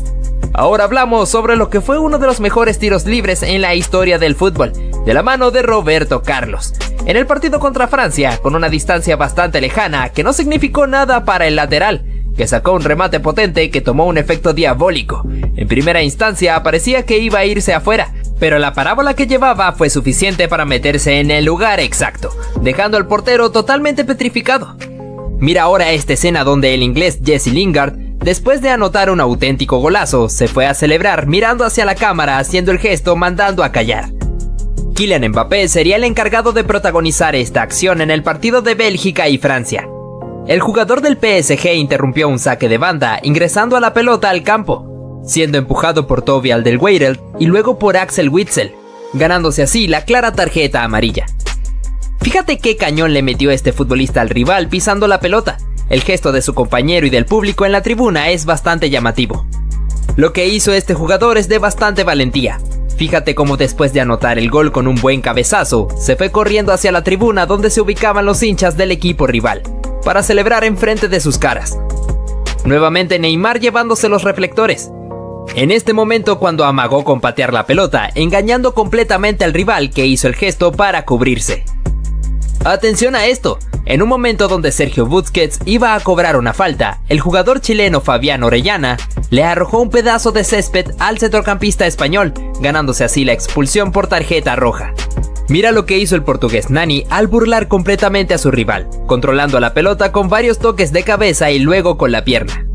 A: Ahora hablamos sobre lo que fue uno de los mejores tiros libres en la historia del fútbol, de la mano de Roberto Carlos. En el partido contra Francia, con una distancia bastante lejana que no significó nada para el lateral, que sacó un remate potente que tomó un efecto diabólico. En primera instancia parecía que iba a irse afuera, pero la parábola que llevaba fue suficiente para meterse en el lugar exacto, dejando al portero totalmente petrificado. Mira ahora esta escena donde el inglés Jesse Lingard, después de anotar un auténtico golazo, se fue a celebrar mirando hacia la cámara haciendo el gesto mandando a callar. Kylian Mbappé sería el encargado de protagonizar esta acción en el partido de Bélgica y Francia. El jugador del PSG interrumpió un saque de banda ingresando a la pelota al campo, siendo empujado por Toby Alderweireld y luego por Axel Witsel, ganándose así la clara tarjeta amarilla. Fíjate qué cañón le metió este futbolista al rival pisando la pelota. El gesto de su compañero y del público en la tribuna es bastante llamativo. Lo que hizo este jugador es de bastante valentía. Fíjate cómo después de anotar el gol con un buen cabezazo, se fue corriendo hacia la tribuna donde se ubicaban los hinchas del equipo rival, para celebrar enfrente de sus caras. Nuevamente Neymar llevándose los reflectores. En este momento cuando amagó con patear la pelota, engañando completamente al rival que hizo el gesto para cubrirse. Atención a esto, en un momento donde Sergio Busquets iba a cobrar una falta, el jugador chileno Fabián Orellana le arrojó un pedazo de césped al centrocampista español, ganándose así la expulsión por tarjeta roja. Mira lo que hizo el portugués Nani al burlar completamente a su rival, controlando la pelota con varios toques de cabeza y luego con la pierna.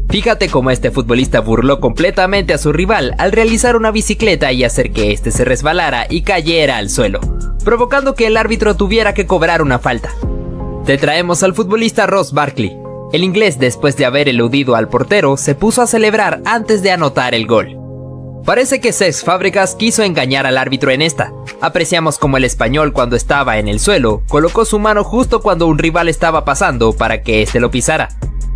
A: Fíjate cómo este futbolista burló completamente a su rival al realizar una bicicleta y hacer que este se resbalara y cayera al suelo, provocando que el árbitro tuviera que cobrar una falta. Te traemos al futbolista Ross Barkley. El inglés, después de haber eludido al portero, se puso a celebrar antes de anotar el gol. Parece que Cesc Fábregas quiso engañar al árbitro en esta. Apreciamos como el español, cuando estaba en el suelo, colocó su mano justo cuando un rival estaba pasando para que éste lo pisara.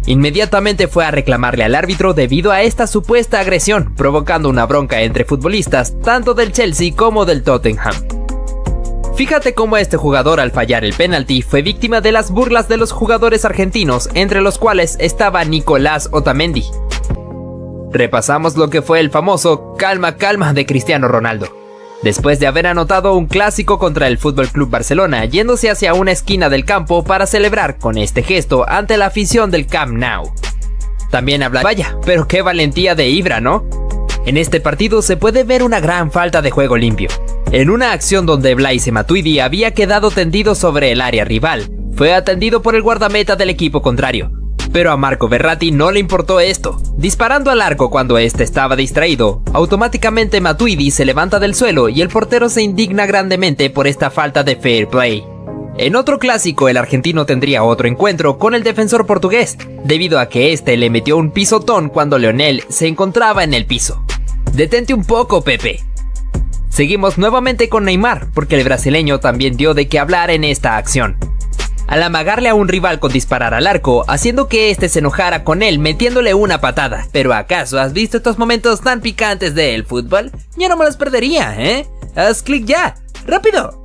A: Inmediatamente fue a reclamarle al árbitro debido a esta supuesta agresión, provocando una bronca entre futbolistas tanto del Chelsea como del Tottenham. Fíjate cómo este jugador, al fallar el penalti, fue víctima de las burlas de los jugadores argentinos, entre los cuales estaba Nicolás Otamendi. Repasamos lo que fue el famoso calma calma de Cristiano Ronaldo. Después de haber anotado un clásico contra el FC Barcelona, yéndose hacia una esquina del campo para celebrar con este gesto ante la afición del Camp Nou. También habla, vaya, pero qué valentía de Ibra, ¿no? En este partido se puede ver una gran falta de juego limpio. En una acción donde Blaise Matuidi había quedado tendido sobre el área rival, fue atendido por el guardameta del equipo contrario. Pero a Marco Verratti no le importó esto. Disparando al arco cuando este estaba distraído, automáticamente Matuidi se levanta del suelo y el portero se indigna grandemente por esta falta de fair play. En otro clásico, el argentino tendría otro encuentro con el defensor portugués, debido a que este le metió un pisotón cuando Lionel se encontraba en el piso. Detente un poco, Pepe. Seguimos nuevamente con Neymar, porque el brasileño también dio de qué hablar en esta acción. Al amagarle a un rival con disparar al arco, haciendo que este se enojara con él metiéndole una patada. ¿Pero acaso has visto estos momentos tan picantes del fútbol? Yo no me los perdería, ¿eh? Haz clic ya, rápido.